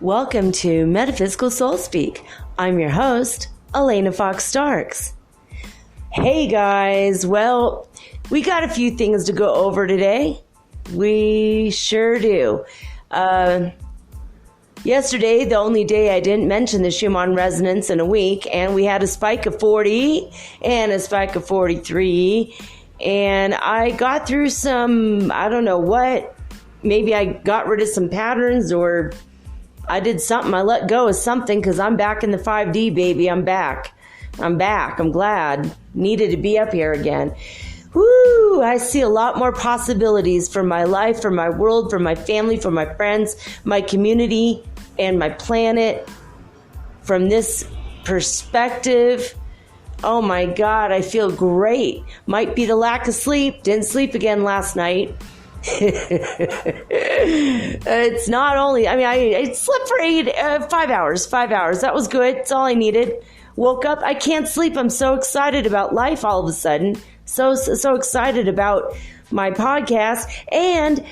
Welcome to Metaphysical Soul Speak. I'm your host, Alanna Fox Starks. Hey guys, well, we got a few things to go over today. We sure do. Yesterday, the only day I didn't mention the Schumann resonance in a week, and we had a spike of 40 and a spike of 43, and I got through some, I don't know what, maybe I got rid of some patterns, or I did something. I let go of something, because I'm back in the 5D, baby. I'm back. I'm glad. Needed to be up here again. Woo! I see a lot more possibilities for my life, for my world, for my family, for my friends, my community, and my planet. From this perspective, oh my God, I feel great. Might be the lack of sleep. Didn't sleep again last night. It's not only, I slept for 5 hours. That was good. That's all I needed. Woke up. I can't sleep. I'm so excited about life all of a sudden. So excited about my podcast. And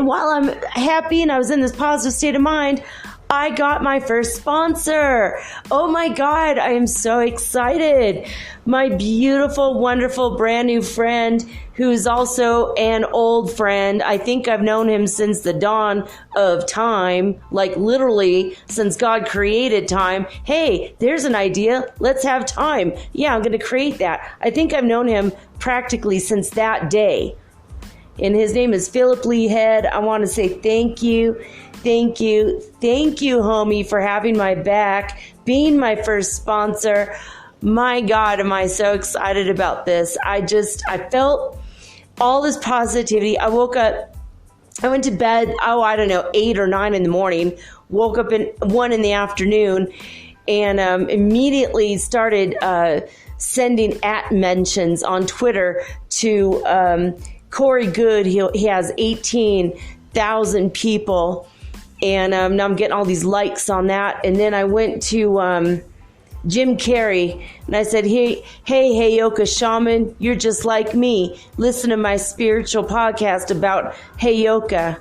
while I'm happy and I was in this positive state of mind, I got my first sponsor. Oh my God, I am so excited. My beautiful, wonderful, brand new friend, who's also an old friend. I think I've known him since the dawn of time, like literally since God created time. Hey, there's an idea. Let's have time. Yeah, I'm going to create that. I think I've known him practically since that day. And his name is Philip Lee Head. I want to say thank you. Thank you, homie, for having my back, being my first sponsor. My God, am I so excited about this. I felt all this positivity. I woke up, I went to bed, 8 or 9 in the morning, woke up at 1 in the afternoon, and immediately started sending mentions on Twitter to Corey Good. He has 18,000 people. And now I'm getting all these likes on that. And then I went to Jim Carrey, and I said, hey, Heyoka Shaman, you're just like me. Listen to my spiritual podcast about Heyoka.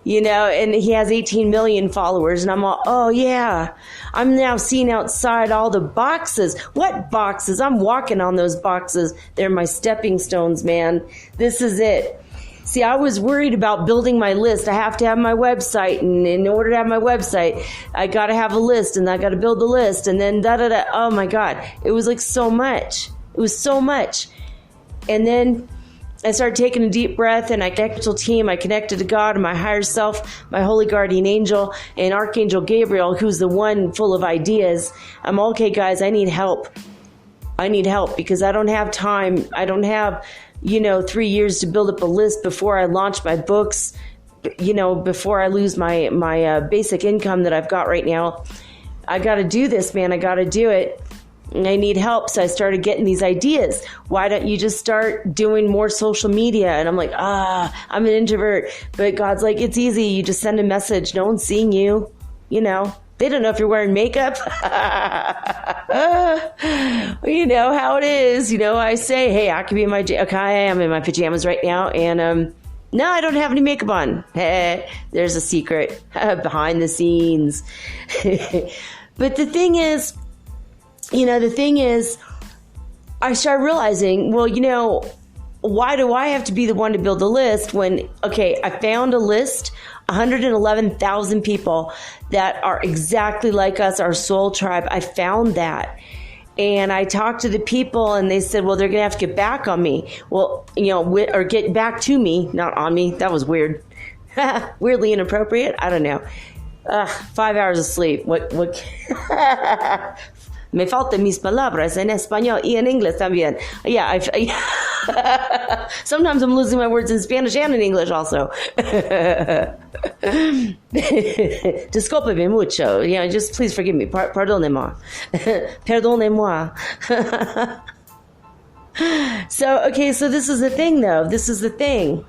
You know, and he has 18 million followers. And I'm all, oh, yeah. I'm now seeing outside all the boxes. What boxes? I'm walking on those boxes. They're my stepping stones, man. This is it. See, I was worried about building my list. I have to have my website, and in order to have my website, I got to have a list, and I got to build the list, and then da-da-da. Oh, my God. It was like so much. It was so much. And then I started taking a deep breath, and I connected to the team. I connected to God and my higher self, my holy guardian angel, and Archangel Gabriel, who's the one full of ideas. I'm okay, guys. I need help. I need help because I don't have time. I don't have 3 years to build up a list before I launch my books, before I lose my basic income that I've got right now. I got to do this, man. I got to do it. And I need help. So I started getting these ideas. Why don't you just start doing more social media? And I'm like, I'm an introvert. But God's like, it's easy. You just send a message. No one's seeing you. They don't know if you're wearing makeup. You know how it is. I say, hey, I could be in I am in my pajamas right now. And no, I don't have any makeup on. There's a secret behind the scenes. But the thing is, I started realizing, why do I have to be the one to build the list when, I found a list, 111,000 people that are exactly like us, our soul tribe. I found that. And I talked to the people and they said, well, they're going to have to get back on me. Well, or get back to me, not on me. That was weird. Weirdly inappropriate. I don't know. 5 hours of sleep. What? Me faltan mis palabras en español y en inglés también. Yeah, sometimes I'm losing my words in Spanish and in English also. Discúlpeme mucho. Yeah, just please forgive me. Perdóneme. Perdóneme. So this is the thing, though. This is the thing.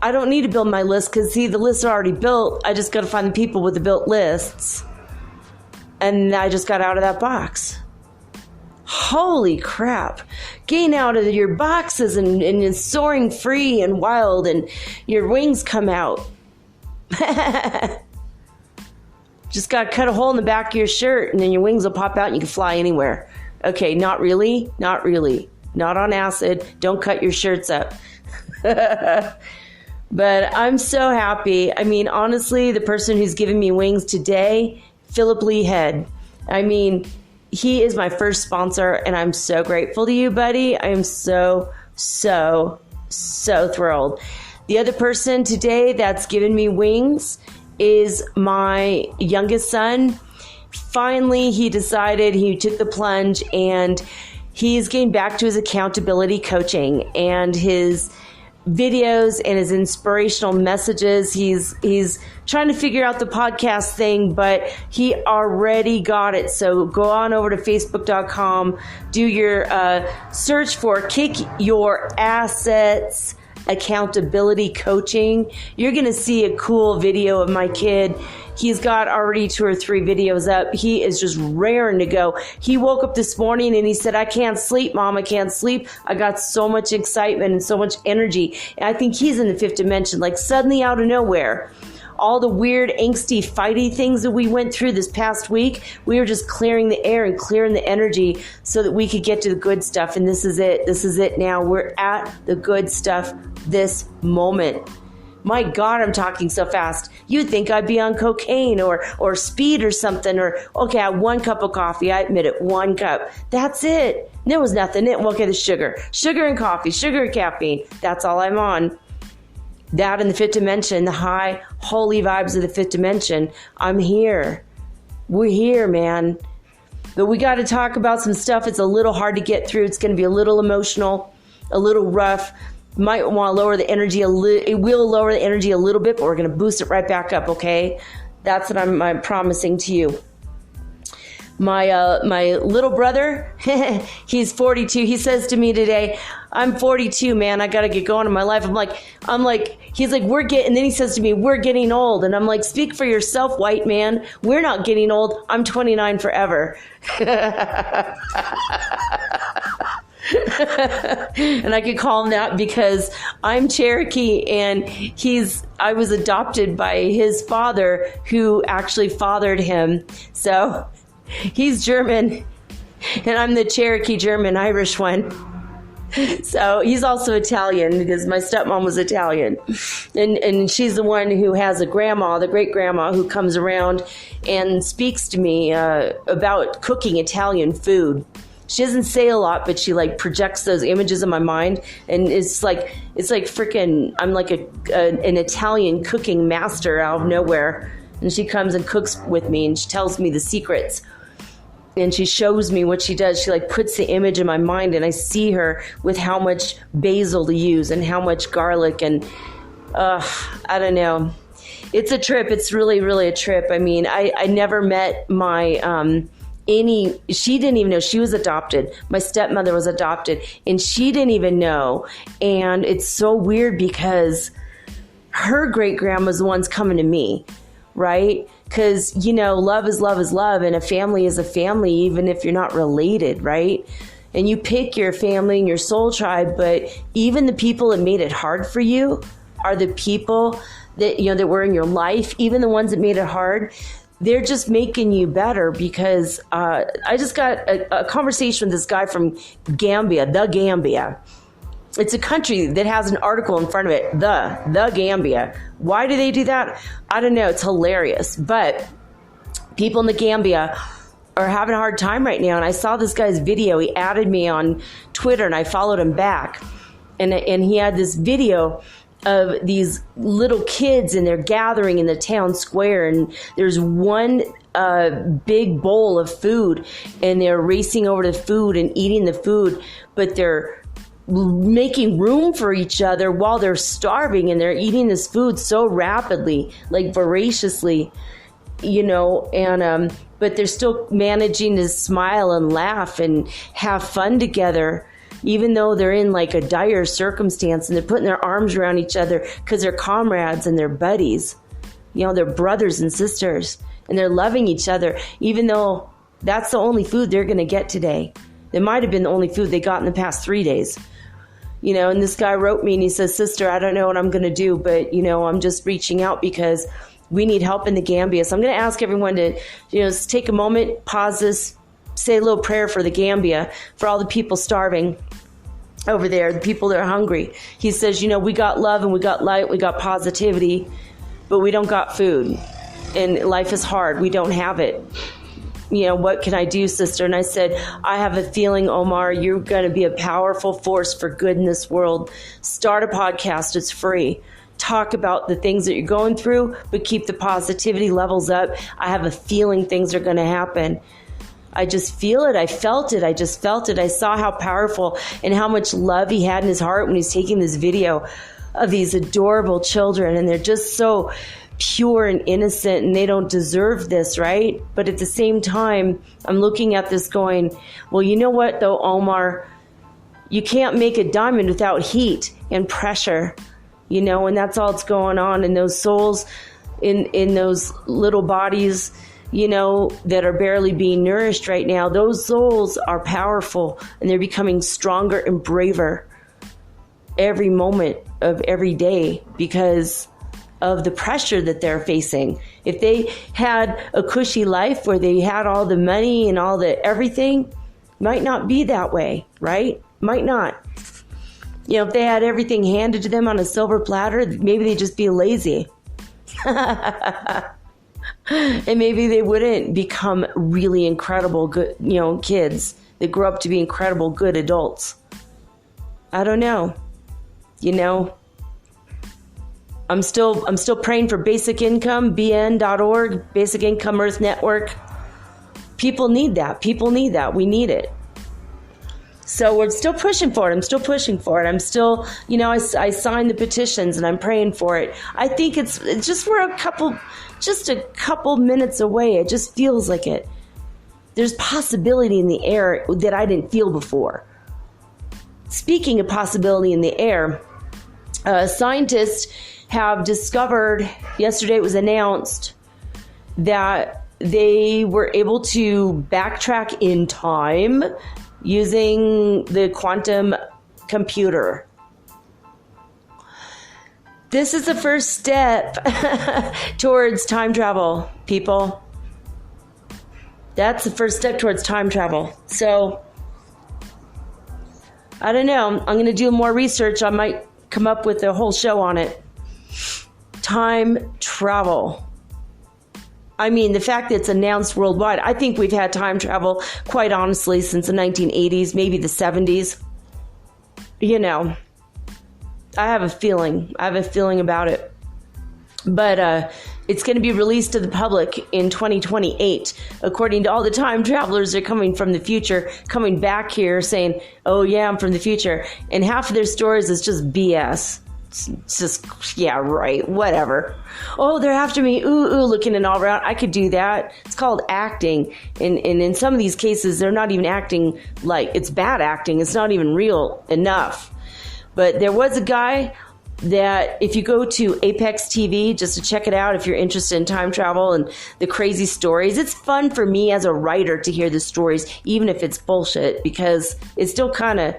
I don't need to build my list because, see, the lists are already built. I just got to find the people with the built lists. And I just got out of that box. Holy crap. Getting out of your boxes and soaring free and wild and your wings come out. Just got to cut a hole in the back of your shirt and then your wings will pop out and you can fly anywhere. Okay, not really. Not really. Not on acid. Don't cut your shirts up. But I'm so happy. I mean, honestly, the person who's giving me wings today, Philip Lee Head. I mean, he is my first sponsor, and I'm so grateful to you, buddy. I am so, so, so thrilled. The other person today that's given me wings is my youngest son. Finally, he decided, he took the plunge, and he's getting back to his accountability coaching and his videos and his inspirational messages. He's trying to figure out the podcast thing, but he already got it. So go on over to facebook.com, do your search for Kick Your Assets Accountability Coaching. You're going to see a cool video of my kid. He's got already 2 or 3 videos up. He is just raring to go. He woke up this morning and he said, I can't sleep, Mom. I can't sleep. I got so much excitement and so much energy. And I think he's in the 5th dimension, like suddenly out of nowhere. All the weird, angsty, fighty things that we went through this past week, we were just clearing the air and clearing the energy so that we could get to the good stuff. And this is it. This is it now. We're at the good stuff this moment. My God, I'm talking so fast. You'd think I'd be on cocaine or speed or something. Or, okay, I had 1 cup of coffee. I admit it, 1 cup. That's it. There was nothing in it. Okay, the sugar and coffee, sugar and caffeine. That's all I'm on. That in the 5th dimension, the high, holy vibes of the 5th dimension. I'm here. We're here, man. But we got to talk about some stuff. It's a little hard to get through. It's going to be a little emotional, a little rough. Might want to lower the energy a little. It will lower the energy a little bit, but we're going to boost it right back up, okay? That's what I'm promising to you. My little brother, he's 42. He says to me today, I'm 42, man. I got to get going in my life. I'm like, he's like, and then he says to me, we're getting old. And I'm like, speak for yourself, white man. We're not getting old. I'm 29 forever. And I could call him that because I'm Cherokee and I was adopted by his father who actually fathered him. So he's German and I'm the Cherokee German Irish one. So he's also Italian because my stepmom was Italian. And she's the one who has a grandma, the great grandma, who comes around and speaks to me about cooking Italian food. She doesn't say a lot, but she like projects those images in my mind, and it's like freaking. I'm like an Italian cooking master out of nowhere, and she comes and cooks with me, and she tells me the secrets, and she shows me what she does. She like puts the image in my mind, and I see her with how much basil to use and how much garlic, and I don't know. It's a trip. It's really, really a trip. I mean, I never met my she didn't even know she was adopted. My stepmother was adopted and she didn't even know. And it's so weird because her great grandma's the one's coming to me, right? Because, love is love is love, and a family is a family, even if you're not related, right? And you pick your family and your soul tribe, but even the people that made it hard for you are the people that, that were in your life, even the ones that made it hard. They're just making you better because I just got a conversation with this guy from Gambia, the Gambia. It's a country that has an article in front of it, the Gambia. Why do they do that? I don't know. It's hilarious. But people in the Gambia are having a hard time right now. And I saw this guy's video. He added me on Twitter and I followed him back. And he had this video of these little kids, and they're gathering in the town square, and there's one big bowl of food, and they're racing over to the food and eating the food, but they're making room for each other while they're starving, and they're eating this food so rapidly, like voraciously, and but they're still managing to smile and laugh and have fun together, even though they're in like a dire circumstance, and they're putting their arms around each other because they're comrades and they're buddies. They're brothers and sisters, and they're loving each other, even though that's the only food they're going to get today. It might have been the only food they got in the past 3 days. And this guy wrote me and he says, "Sister, I don't know what I'm going to do, but, I'm just reaching out because we need help in the Gambia." So I'm going to ask everyone to, just take a moment, pause this, say a little prayer for the Gambia, for all the people starving over there, the people that are hungry. He says, we got love and we got light, we got positivity, but we don't got food. And life is hard. We don't have it. What can I do, sister? And I said, I have a feeling, Omar, you're going to be a powerful force for good in this world. Start a podcast. It's free. Talk about the things that you're going through, but keep the positivity levels up. I have a feeling things are going to happen. I just feel it. I felt it. I just felt it. I saw how powerful and how much love he had in his heart when he's taking this video of these adorable children, and they're just so pure and innocent, and they don't deserve this, right? But at the same time, I'm looking at this going, well, you know what though, Omar? You can't make a diamond without heat and pressure, and that's all that's going on in those souls, in those little bodies, that are barely being nourished right now. Those souls are powerful, and they're becoming stronger and braver every moment of every day because of the pressure that they're facing. If they had a cushy life where they had all the money and all the everything, might not be that way, right? Might not. If they had everything handed to them on a silver platter, maybe they'd just be lazy. And maybe they wouldn't become really incredible good, kids that grow up to be incredible good adults. I don't know. I'm still praying for basic income, bn.org, Basic Income Earth Network. People need that. We need it. So we're still pushing for it. I'm still pushing for it. I'm still, I signed the petitions and I'm praying for it. I think it's just we're just a couple minutes away. It just feels like it. There's possibility in the air that I didn't feel before. Speaking of possibility in the air, scientists have discovered, yesterday it was announced, that they were able to backtrack in time using the quantum computer. This is the first step towards time travel, people. That's the first step towards time travel. So, I don't know. I'm going to do more research. I might come up with a whole show on it. Time travel. I mean, the fact that it's announced worldwide, I think we've had time travel, quite honestly, since the 1980s, maybe the 70s. I have a feeling about it. But it's going to be released to the public in 2028, according to all the time travelers that are coming from the future, coming back here saying, oh yeah, I'm from the future. And half of their stories is just BS. It's just, yeah, right, whatever. Oh, they're after me, ooh, looking and all around. I could do that. It's called acting. And in some of these cases, they're not even acting like, it's bad acting. It's not even real enough. But there was a guy that, if you go to Apex TV, just to check it out, if you're interested in time travel and the crazy stories, it's fun for me as a writer to hear the stories, even if it's bullshit, because it's still kind of,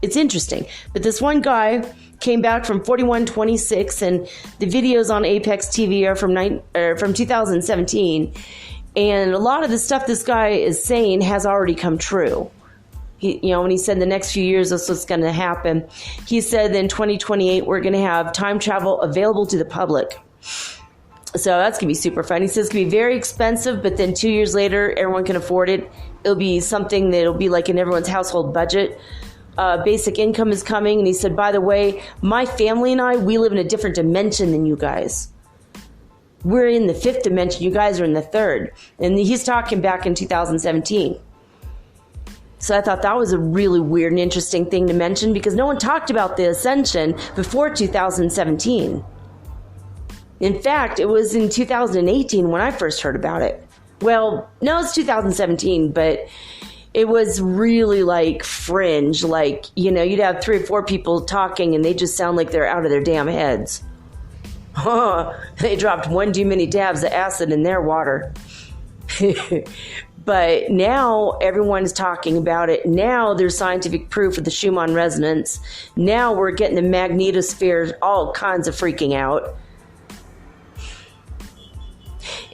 it's interesting. But this one guy came back from 4126, and the videos on Apex TV are from 2017, and a lot of the stuff this guy is saying has already come true. When he said the next few years that's what's going to happen, he said in 2028 we're going to have time travel available to the public. So that's going to be super fun. He says it's going to be very expensive, but then 2 years later everyone can afford it. It'll be something that'll be like in everyone's household budget. basic income is coming. And he said, by the way, my family and I, we live in a different dimension than you guys. We're in the 5th dimension. You guys are in the 3rd. And he's talking back in 2017. So I thought that was a really weird and interesting thing to mention, because no one talked about the Ascension before 2017. In fact, it was in 2018 when I first heard about it. Well, no, it's 2017, but it was really like fringe. Like, you know, you'd have 3 or 4 people talking and they just sound like they're out of their damn heads. They dropped one too many dabs of acid in their water. But now everyone's talking about it. Now there's scientific proof of the Schumann resonance. Now we're getting the magnetosphere, all kinds of freaking out.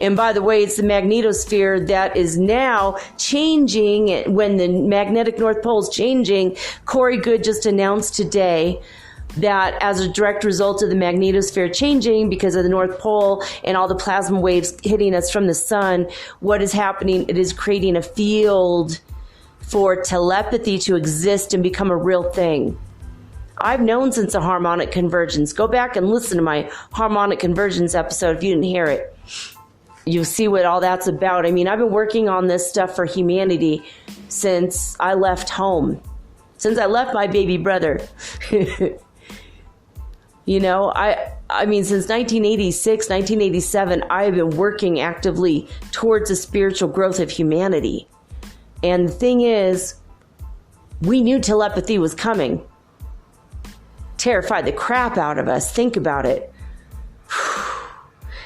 And by the way, it's the magnetosphere that is now changing. When the magnetic North Pole is changing, Corey Goode just announced today that as a direct result of the magnetosphere changing because of the North Pole and all the plasma waves hitting us from the sun, what is happening, it is creating a field for telepathy to exist and become a real thing. I've known since the harmonic convergence. Go back and listen to my harmonic convergence episode if you didn't hear it. You'll see what all that's about. I mean, I've been working on this stuff for humanity since I left home, since I left my baby brother. You know, I mean, since 1986, 1987, I've been working actively towards the spiritual growth of humanity. And the thing is, we knew telepathy was coming. Terrified the crap out of us. Think about it.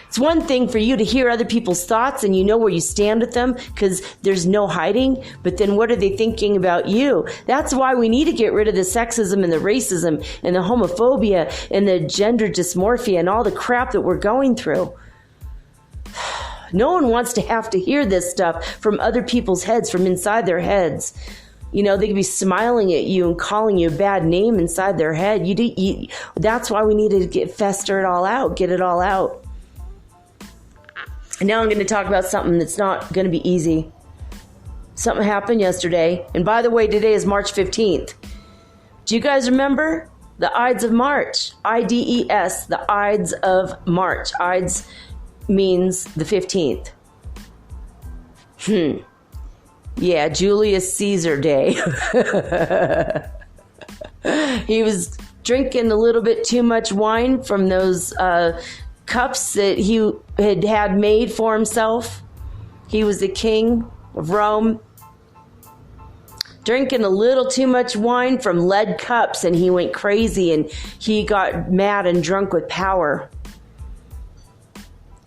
It's one thing for you to hear other people's thoughts and you know where you stand with them because there's no hiding. But then what are they thinking about you? That's why we need to get rid of the sexism and the racism and the homophobia and the gender dysmorphia and all the crap that we're going through. No one wants to have to hear this stuff from other people's heads, from inside their heads. You know, they could be smiling at you and calling you a bad name inside their head. That's why we need to fester it all out, get it all out. And now I'm going to talk about something that's not going to be easy. Something happened yesterday. And by the way, today is March 15th. Do you guys remember the Ides of March? IDES, the Ides of March. Ides means the 15th. Yeah, Julius Caesar Day. He was drinking a little bit too much wine from those cups that he had made for himself. He was the king of Rome. Drinking a little too much wine from lead cups, and he went crazy and he got mad and drunk with power.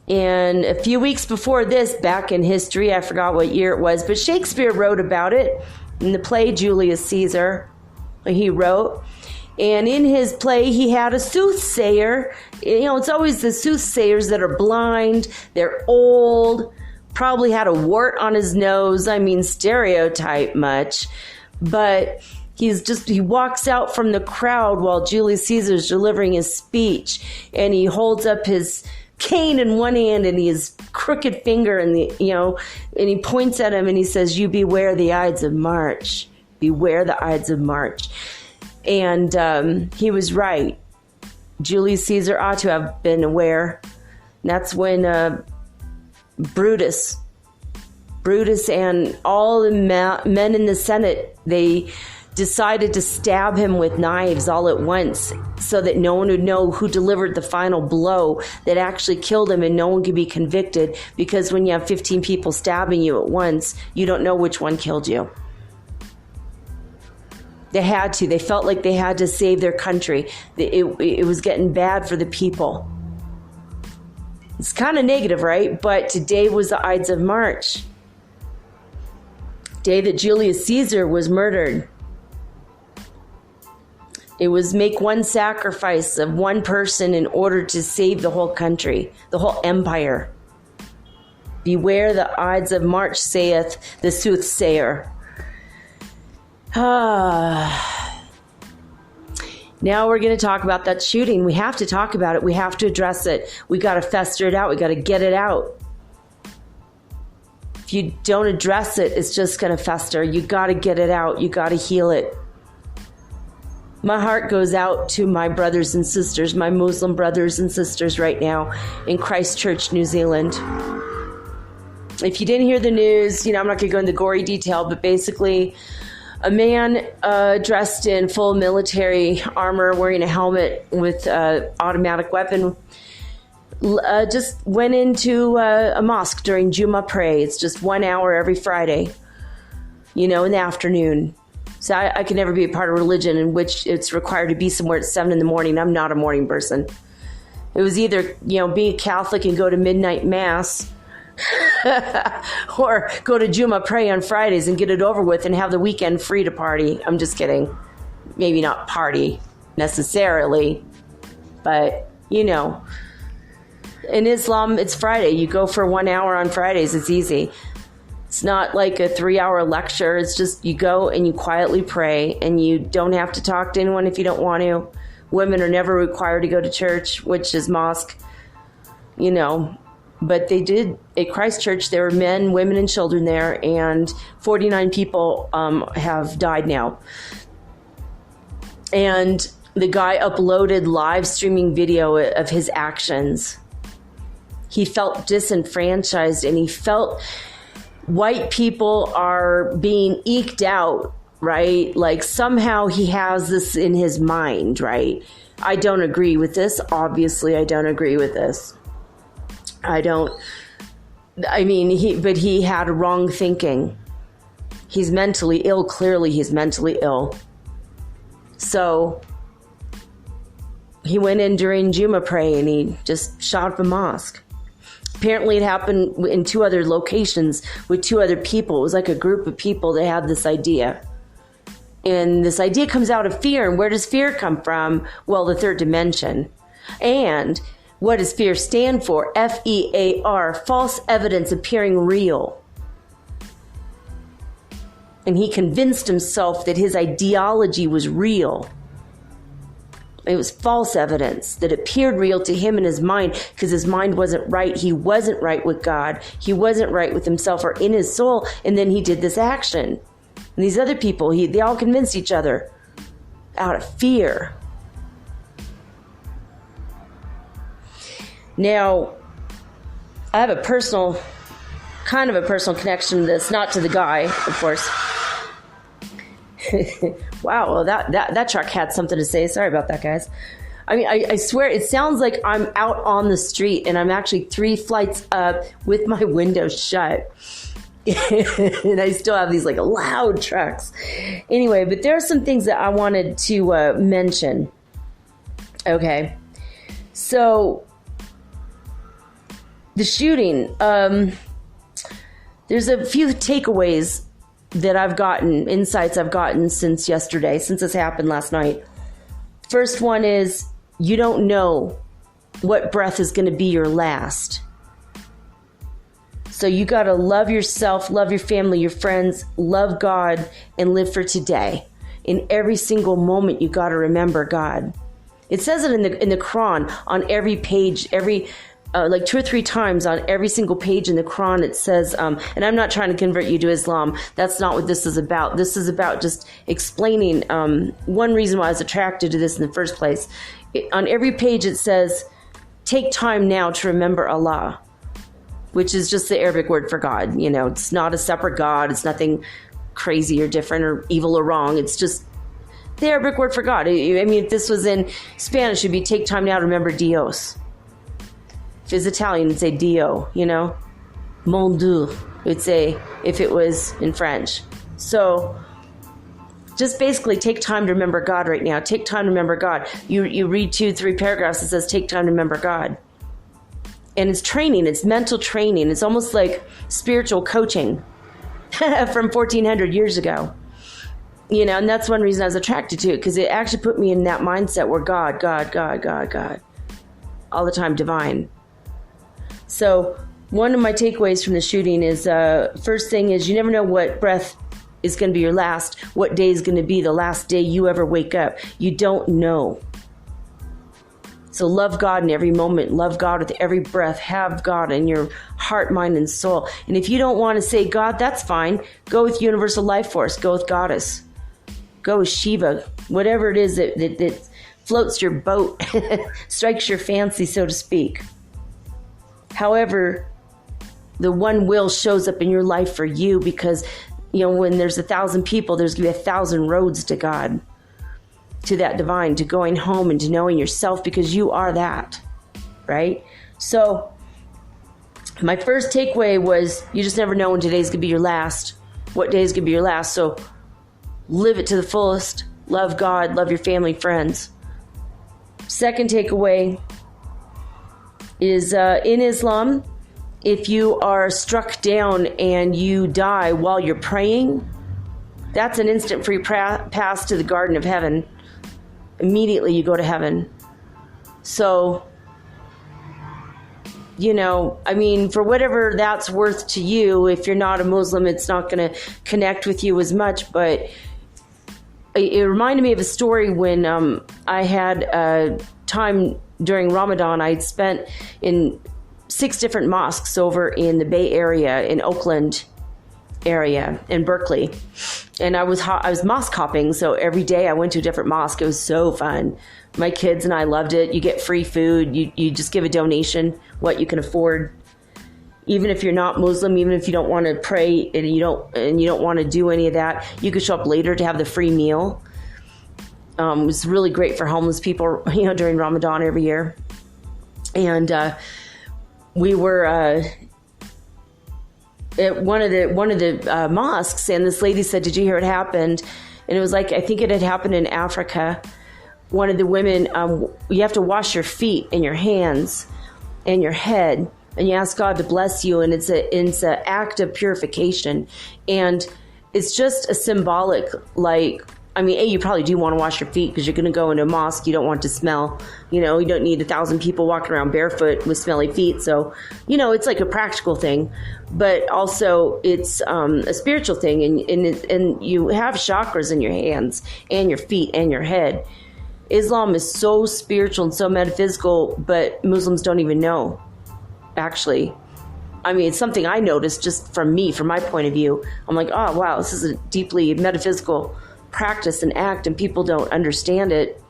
And a few weeks before this, back in history, I forgot what year it was, but Shakespeare wrote about it in the play Julius Caesar. He wrote. And in his play, he had a soothsayer. You know, it's always the soothsayers that are blind, they're old, probably had a wart on his nose. I mean, stereotype much. But he walks out from the crowd while Julius Caesar's delivering his speech, and he holds up his cane in one hand and his crooked finger and he points at him and he says, "You beware the Ides of March. Beware the Ides of March." And he was right. Julius Caesar ought to have been aware. And that's when Brutus and all the men in the Senate, they decided to stab him with knives all at once so that no one would know who delivered the final blow that actually killed him, and no one could be convicted, because when you have 15 people stabbing you at once, you don't know which one killed you. They had to. They felt like they had to save their country. It was getting bad for the people. It's kind of negative, right? But today was the Ides of March. Day that Julius Caesar was murdered. It was make one sacrifice of one person in order to save the whole country, the whole empire. Beware the Ides of March, saith the soothsayer. Now we're going to talk about that shooting. We have to talk about it. We have to address it. We got to fester it out. We got to get it out. If you don't address it, it's just going to fester. You got to get it out. You got to heal it. My heart goes out to my brothers and sisters, my Muslim brothers and sisters right now in Christchurch, New Zealand. If you didn't hear the news, I'm not going to go into gory detail, but basically a man dressed in full military armor, wearing a helmet with an automatic weapon, just went into a mosque during Jummah prayer. It's just 1 hour every Friday, in the afternoon. So I could never be a part of religion in which it's required to be somewhere at 7 a.m. I'm not a morning person. It was either, be a Catholic and go to midnight mass or go to Jummah prayer on Fridays and get it over with and have the weekend free to party. I'm just kidding. Maybe not party necessarily, but, in Islam, it's Friday. You go for 1 hour on Fridays. It's easy. It's not like a 3-hour lecture. It's just you go and you quietly pray, and you don't have to talk to anyone if you don't want to. Women are never required to go to church, which is mosque, But they did, at Christchurch, there were men, women, and children there, and 49 people have died now. And the guy uploaded live streaming video of his actions. He felt disenfranchised, and he felt white people are being eked out, right? Like somehow he has this in his mind, right? I don't agree with this. Obviously, I don't agree with this. But he had wrong thinking. He's mentally ill. Clearly, he's mentally ill. So he went in during Jummah prayer and he just shot up a mosque. Apparently, it happened in 2 other locations with 2 other people. It was like a group of people that had this idea. And this idea comes out of fear. And where does fear come from? Well, the third dimension. And what does fear stand for? FEAR, false evidence appearing real. And he convinced himself that his ideology was real. It was false evidence that appeared real to him in his mind because his mind wasn't right. He wasn't right with God. He wasn't right with himself or in his soul. And then he did this action. And these other people, they all convinced each other out of fear. Now, I have a personal connection to this, not to the guy, of course. Wow, well, that truck had something to say. Sorry about that, guys. I swear, it sounds like I'm out on the street, and I'm actually 3 flights up with my windows shut. And I still have these loud trucks. Anyway, but there are some things that I wanted to mention. Okay, so the shooting, there's a few takeaways that I've gotten, insights I've gotten since yesterday, since this happened last night. First one is, you don't know what breath is going to be your last. So you got to love yourself, love your family, your friends, love God, and live for today. In every single moment, you got to remember God. It says it in the Quran on every page, 2 or 3 times on every single page in the Quran. It says, and I'm not trying to convert you to Islam. That's not what this is about. This is about just explaining one reason why I was attracted to this in the first place. On every page it says, take time now to remember Allah, which is just the Arabic word for God. It's not a separate God. It's nothing crazy or different or evil or wrong. It's just the Arabic word for God. If this was in Spanish, it'd be take time now to remember Dios. If it's Italian, it'd say Dio, Mon Dieu, it'd say if it was in French. So just basically take time to remember God right now. Take time to remember God. You read 2-3 paragraphs that says take time to remember God. And it's training. It's mental training. It's almost like spiritual coaching from 1400 years ago. And that's one reason I was attracted to it, because it actually put me in that mindset where God, all the time, divine. So one of my takeaways from the shooting is, first thing is, you never know what breath is going to be your last, what day is going to be the last day you ever wake up. You don't know. So love God in every moment. Love God with every breath. Have God in your heart, mind, and soul. And if you don't want to say God, that's fine. Go with universal life force. Go with Goddess. go with Shiva, whatever it is that floats your boat, strikes your fancy, so to speak. However, the one will shows up in your life for you because, when there's 1,000 people, there's going to be 1,000 roads to God, to that divine, to going home and to knowing yourself, because you are that, right? So my first takeaway was you just never know when today's going to be your last, what day is going to be your last. So live it to the fullest. Love God, love your family, friends. Second takeaway is in Islam, if you are struck down and you die while you're praying, that's an instant free pass to the Garden of Heaven. Immediately you go to heaven. So, for whatever that's worth to you, if you're not a Muslim, it's not going to connect with you as much. But it reminded me of a story when I had time during Ramadan. I'd spent in 6 different mosques over in the Bay Area, in Oakland area, in Berkeley. And I was mosque hopping, so every day I went to a different mosque. It was so fun. My kids and I loved it. You get free food. You just give a donation, what you can afford. Even if you're not Muslim, even if you don't want to pray and you don't want to do any of that, you could show up later to have the free meal. It was really great for homeless people, during Ramadan every year. And we were at one of the mosques, and this lady said, "Did you hear what happened?" And it was like, I think it had happened in Africa. One of the women, you have to wash your feet and your hands and your head, and you ask God to bless you, and it's an act of purification, and it's just a symbolic, you probably do want to wash your feet because you're going to go into a mosque. You don't want to smell. You don't need 1,000 people walking around barefoot with smelly feet. So, it's like a practical thing, but also it's a spiritual thing. And you have chakras in your hands and your feet and your head. Islam is so spiritual and so metaphysical, but Muslims don't even know, actually. It's something I noticed just from my point of view. I'm like, oh, wow, this is a deeply metaphysical practice and act, and people don't understand it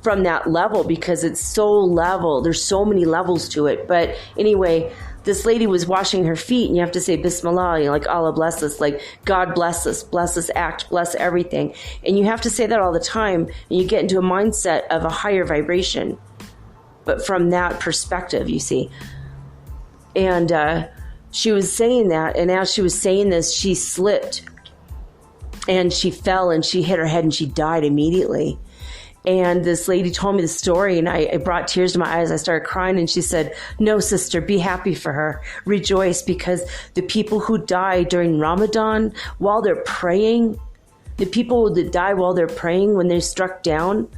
from that level because it's so level. There's so many levels to it. But anyway, this lady was washing her feet, and you have to say Bismillah, Allah bless us, God bless us, act, bless everything. And you have to say that all the time, and you get into a mindset of a higher vibration. But from that perspective, you see. And she was saying that, and as she was saying this, she slipped. And she fell and she hit her head and she died immediately. And this lady told me the story, and it brought tears to my eyes. I started crying, and she said, "No, sister, be happy for her. Rejoice, because the people who die during Ramadan while they're praying, the people that die while they're praying when they're struck down,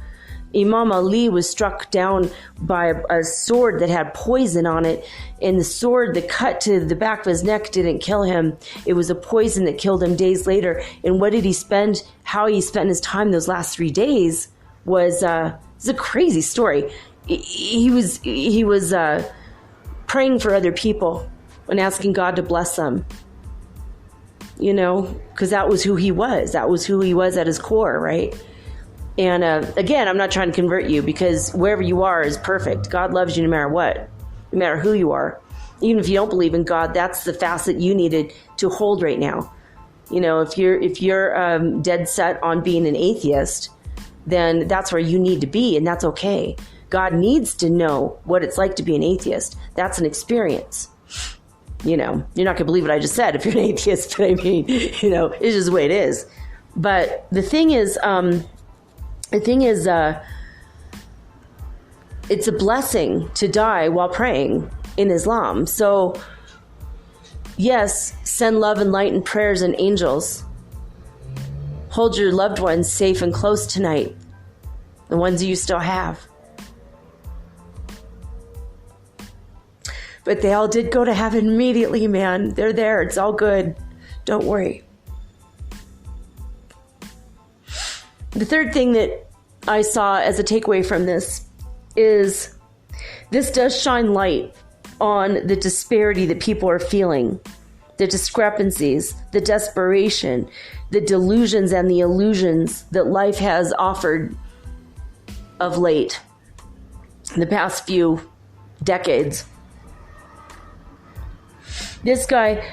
Imam Ali was struck down by a sword that had poison on it, and the sword that cut to the back of his neck didn't kill him. It was a poison that killed him days later. And what did he spend? How he spent his time those last 3 days was it's a crazy story. He was praying for other people and asking God to bless them. Because that was who he was. That was who he was at his core, right? And again, I'm not trying to convert you, because wherever you are is perfect. God loves you no matter what, no matter who you are. Even if you don't believe in God, that's the facet you needed to hold right now. If you're dead set on being an atheist, then that's where you need to be, and that's okay. God needs to know what it's like to be an atheist. That's an experience. You're not going to believe what I just said if you're an atheist, but it's just the way it is. But the thing is, it's a blessing to die while praying in Islam. So, yes, send love and light and prayers and angels. Hold your loved ones safe and close tonight, the ones you still have. But they all did go to heaven immediately, man. They're there. It's all good. Don't worry. The third thing that I saw as a takeaway from this is this does shine light on the disparity that people are feeling. the discrepancies, the desperation, the delusions and the illusions that life has offered of late, the past few decades. This guy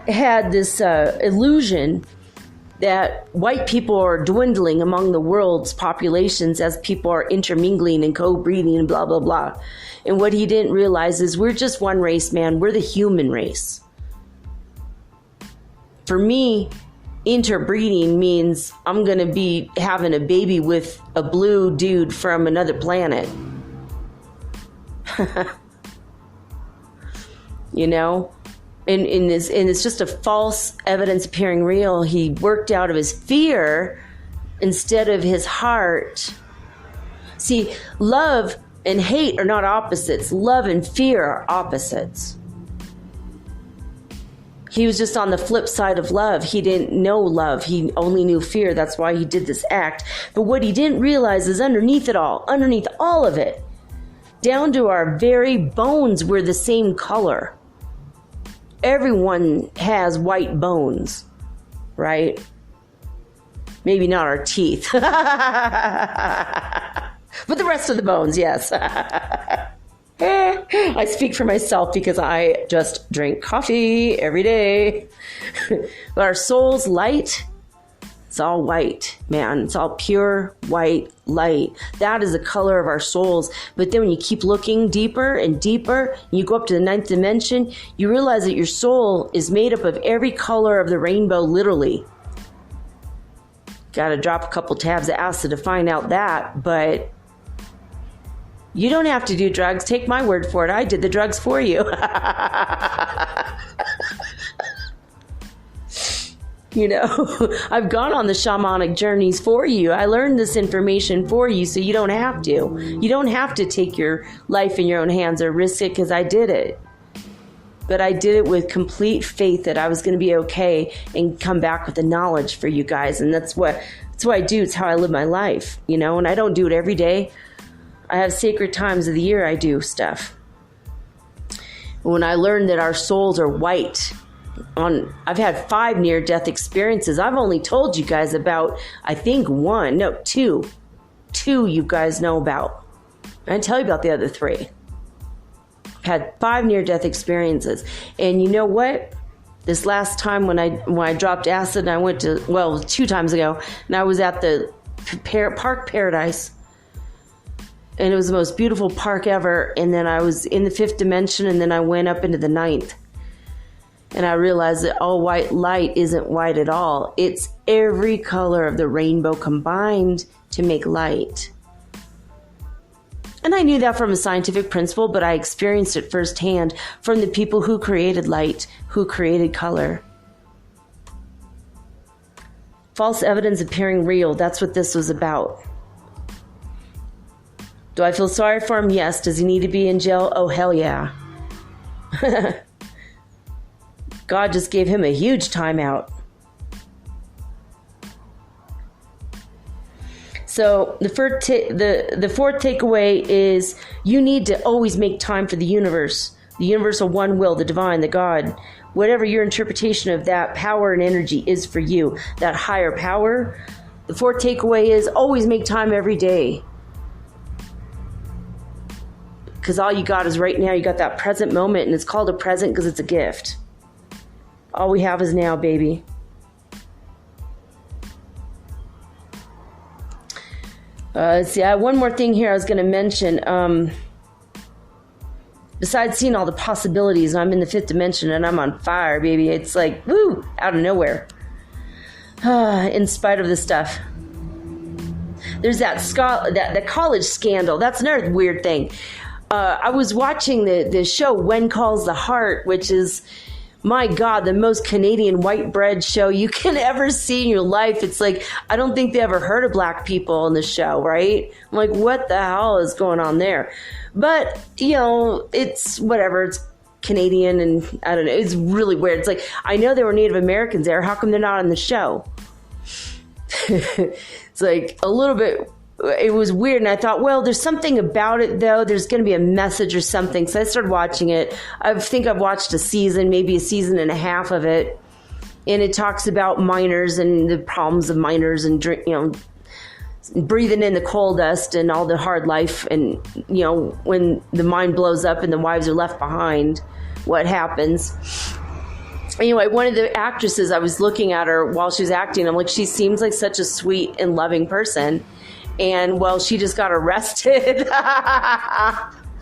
had this illusion that white people are dwindling among the world's populations as people are intermingling and co-breeding and blah, blah, blah. And what he didn't realize is we're just one race, man. We're the human race. For me, interbreeding means I'm going to be having a baby with a blue dude from another planet. You know? And it's just a false evidence appearing real. He worked out of his fear instead of his heart. See, love and hate are not opposites. Love and fear are opposites. He was just on the flip side of love. He didn't know love. He only knew fear. That's why he did this act. But what he didn't realize is underneath it all, underneath all of it, down to our very bones, we're the same color. Everyone has white bones, right? Maybe not our teeth. But the rest of the bones, yes. I speak for myself because I just drink coffee every day. But our soul's light, it's all white, man. It's all pure white light. That is the color of our souls. But then when you keep looking deeper and deeper, and you go up to the 9th dimension, you realize that your soul is made up of every color of the rainbow, literally. Got to drop a couple tabs of acid to find out that, but you don't have to do drugs. Take my word for it. I did the drugs for you. You know, I've gone on the shamanic journeys for you. I learned this information for you so you don't have to. You don't have to take your life in your own hands or risk it because I did it. But I did it with complete faith that I was going to be okay and come back with the knowledge for you guys. And that's what I do. It's how I live my life, you know, and I don't do it every day. I have sacred times of the year I do stuff. When I learned that our souls are white, I've had 5 near-death experiences. I've only told you guys about, I think 2 you guys know about. I didn't tell you about the other 3. Had 5 near-death experiences. And you know what? This last time when I dropped acid, and I went to, 2 times ago, and I was at the Park Paradise. And it was the most beautiful park ever. And then I was in the 5th dimension, and then I went up into the 9th. And I realized that all white light isn't white at all. It's every color of the rainbow combined to make light. And I knew that from a scientific principle, but I experienced it firsthand from the people who created light, who created color. False evidence appearing real. That's what this was about. Do I feel sorry for him? Yes. Does he need to be in jail? Oh, hell yeah. God just gave him a huge timeout. So the fourth takeaway is you need to always make time for the universe, the universal one will, the divine, the God, whatever your interpretation of that power and energy is for you, that higher power. The 4th takeaway is always make time every day. Because all you got is right now. You got that present moment, and it's called a present because it's a gift. All we have is now, baby. Let's see, I have one more thing here I was going to mention. Besides seeing all the possibilities, I'm in the 5th dimension and I'm on fire, baby. It's like, woo, out of nowhere. In spite of the stuff. There's that college scandal. That's another weird thing. I was watching the show When Calls the Heart, which is, my God, the most Canadian white bread show you can ever see in your life. It's like, I don't think they ever heard of black people on the show, right? I'm like, what the hell is going on there? But, you know, it's whatever. It's Canadian and I don't know. It's really weird. It's like, I know there were Native Americans there. How come they're not on the show? It's like a little bit it was weird. And I thought, well, there's something about it, though. There's going to be a message or something. So I started watching it. I think I've watched a season, maybe a season and a half of it. And it talks about miners and the problems of miners and, breathing in the coal dust and all the hard life. And, when the mine blows up and the wives are left behind, what happens. Anyway, one of the actresses, I was looking at her while she was acting. I'm like, she seems like such a sweet and loving person. And, well, she just got arrested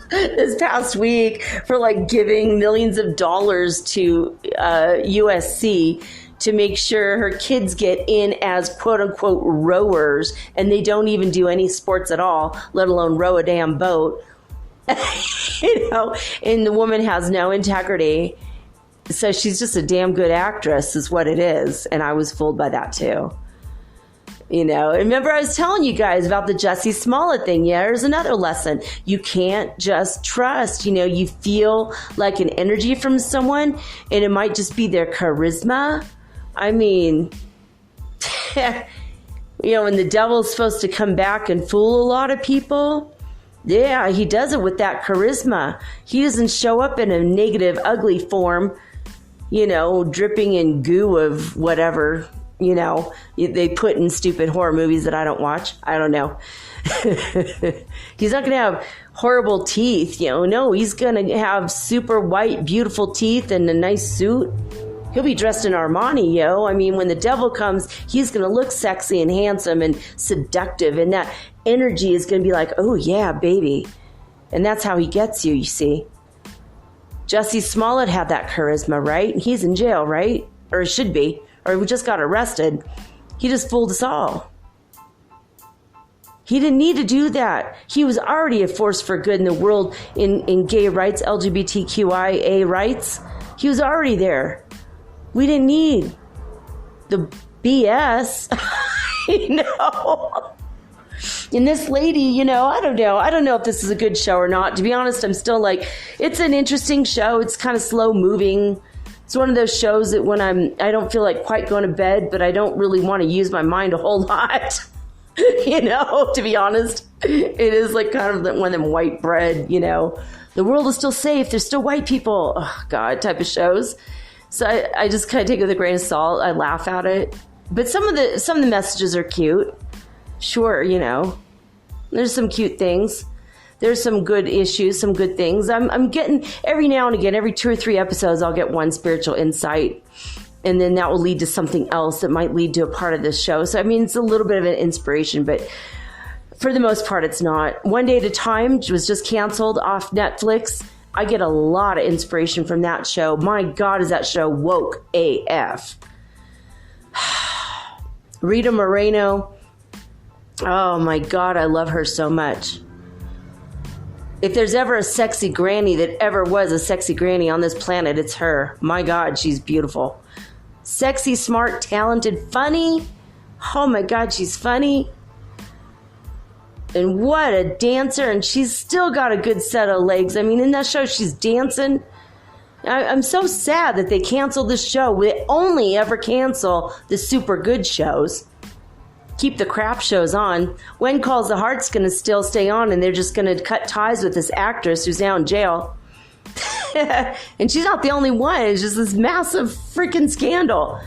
this past week for, giving millions of dollars to USC to make sure her kids get in as quote-unquote rowers, and they don't even do any sports at all, let alone row a damn boat. And the woman has no integrity. So she's just a damn good actress is what it is. And I was fooled by that too. Remember I was telling you guys about the Jussie Smollett thing. Yeah, there's another lesson. You can't just trust. You feel like an energy from someone, and it might just be their charisma. I mean, when the devil's supposed to come back and fool a lot of people, yeah, he does it with that charisma. He doesn't show up in a negative, ugly form, dripping in goo of whatever, they put in stupid horror movies that I don't watch. I don't know. He's not going to have horrible teeth, No, he's going to have super white, beautiful teeth and a nice suit. He'll be dressed in Armani, I mean, when the devil comes, he's going to look sexy and handsome and seductive. And that energy is going to be like, oh, yeah, baby. And that's how he gets you see. Jussie Smollett had that charisma, right? He's in jail, right? Or he should be. Or he just got arrested. He just fooled us all. He didn't need to do that. He was already a force for good in the world in gay rights, LGBTQIA rights. He was already there. We didn't need the BS, And this lady, I don't know. I don't know if this is a good show or not. To be honest, I'm still it's an interesting show. It's kind of slow moving. It's one of those shows that when I don't feel like quite going to bed, but I don't really want to use my mind a whole lot. To be honest, it is kind of one of them white bread, the world is still safe. There's still white people. Oh, God, type of shows. So I just kind of take it with a grain of salt. I laugh at it. But some of the messages are cute. Sure, there's some cute things. There's some good issues, some good things. I'm getting every now and again, every 2 or 3 episodes, I'll get one spiritual insight. And then that will lead to something else that might lead to a part of this show. So, I mean, it's a little bit of an inspiration, but for the most part, it's not. One Day at a Time was just canceled off Netflix. I get a lot of inspiration from that show. My God, is that show woke AF. Rita Moreno. Oh my God, I love her so much. If there's ever a sexy granny that ever was a sexy granny on this planet, it's her. My God, she's beautiful. Sexy, smart, talented, funny. Oh my God, she's funny. And what a dancer. And she's still got a good set of legs. I mean, in that show, she's dancing. I'm so sad that they canceled this show. They only ever cancel the super good shows. Keep the crap shows on. When Calls the Heart's going to still stay on, and they're just going to cut ties with this actress who's now in jail. And she's not the only one. It's just this massive freaking scandal.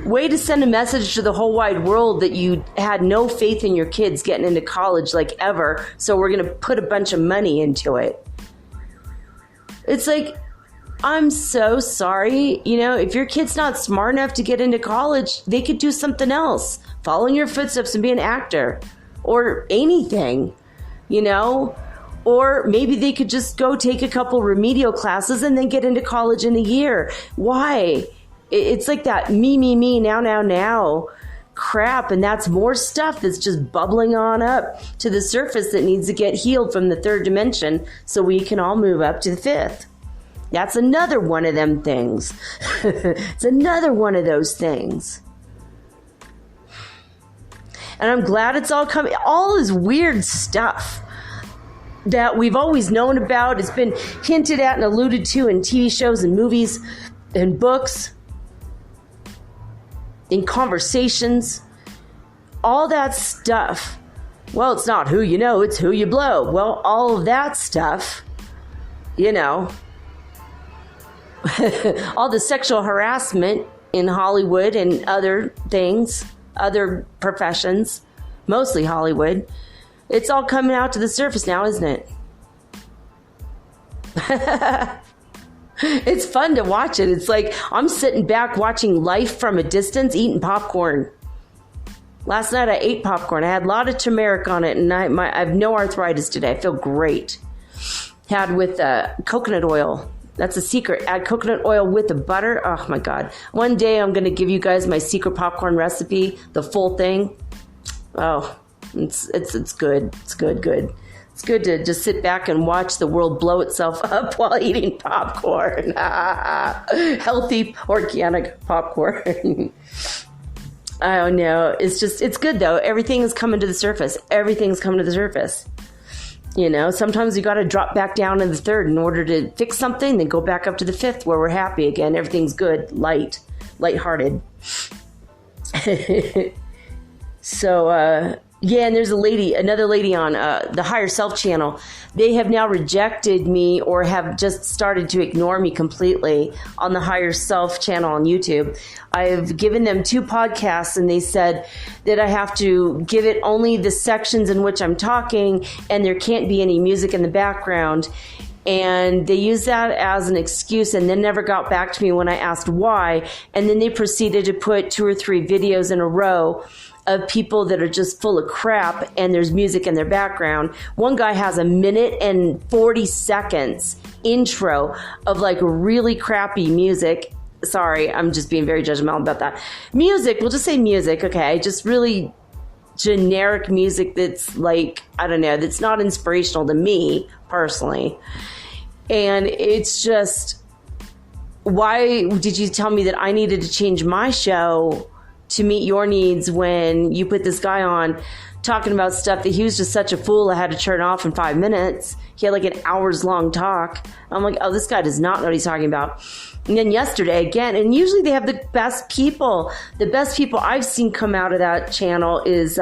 Way to send a message to the whole wide world that you had no faith in your kids getting into college ever, so we're going to put a bunch of money into it. It's I'm so sorry. If your kid's not smart enough to get into college, they could do something else. Follow in your footsteps and be an actor or anything, Or maybe they could just go take a couple remedial classes and then get into college in a year. Why? It's like that me, now crap. And that's more stuff that's just bubbling on up to the surface that needs to get healed from the 3rd dimension so we can all move up to the 5th. That's another one of them things. It's another one of those things. And I'm glad it's all coming. All this weird stuff that we've always known about. It's been hinted at and alluded to in TV shows and movies and books, in conversations. All that stuff Well, it's not who you know, it's who you blow. Well, all of that stuff, all the sexual harassment in Hollywood and other things, other professions, mostly Hollywood, it's all coming out to the surface now, isn't it? It's fun to watch it. It's like I'm sitting back watching life from a distance, eating popcorn. Last night I ate popcorn. I had a lot of turmeric on it, and I have no arthritis today. I feel great. Had with coconut oil. That's a secret. Add coconut oil with the butter. Oh my God. One day I'm going to give you guys my secret popcorn recipe, the full thing. Oh, it's good. It's good. It's good to just sit back and watch the world blow itself up while eating popcorn. Healthy, organic popcorn. I don't know. It's good though. Everything is coming to the surface. Sometimes you got to drop back down in the third in order to fix something, then go back up to the fifth where we're happy again. Everything's good, lighthearted. So, and there's another lady on the Higher Self channel. They have now rejected me or have just started to ignore me completely on the Higher Self channel on YouTube. I've given them 2 podcasts, and they said that I have to give it only the sections in which I'm talking, and there can't be any music in the background. And they used that as an excuse and then never got back to me when I asked why. And then they proceeded to put 2 or 3 videos in a row of people that are just full of crap and there's music in their background. One guy has a 1:40 intro of like really crappy music. Sorry, I'm just being very judgmental about that. Music, we'll just say music, okay? Just really generic music that's like, I don't know, that's not inspirational to me personally. And it's just, why did you tell me that I needed to change my show to meet your needs when you put this guy on talking about stuff that he was just such a fool I had to turn off in 5 minutes? He had like an hours long talk. I'm like, oh, this guy does not know what he's talking about. And then yesterday again, and usually they have the best people. The best people I've seen come out of that channel is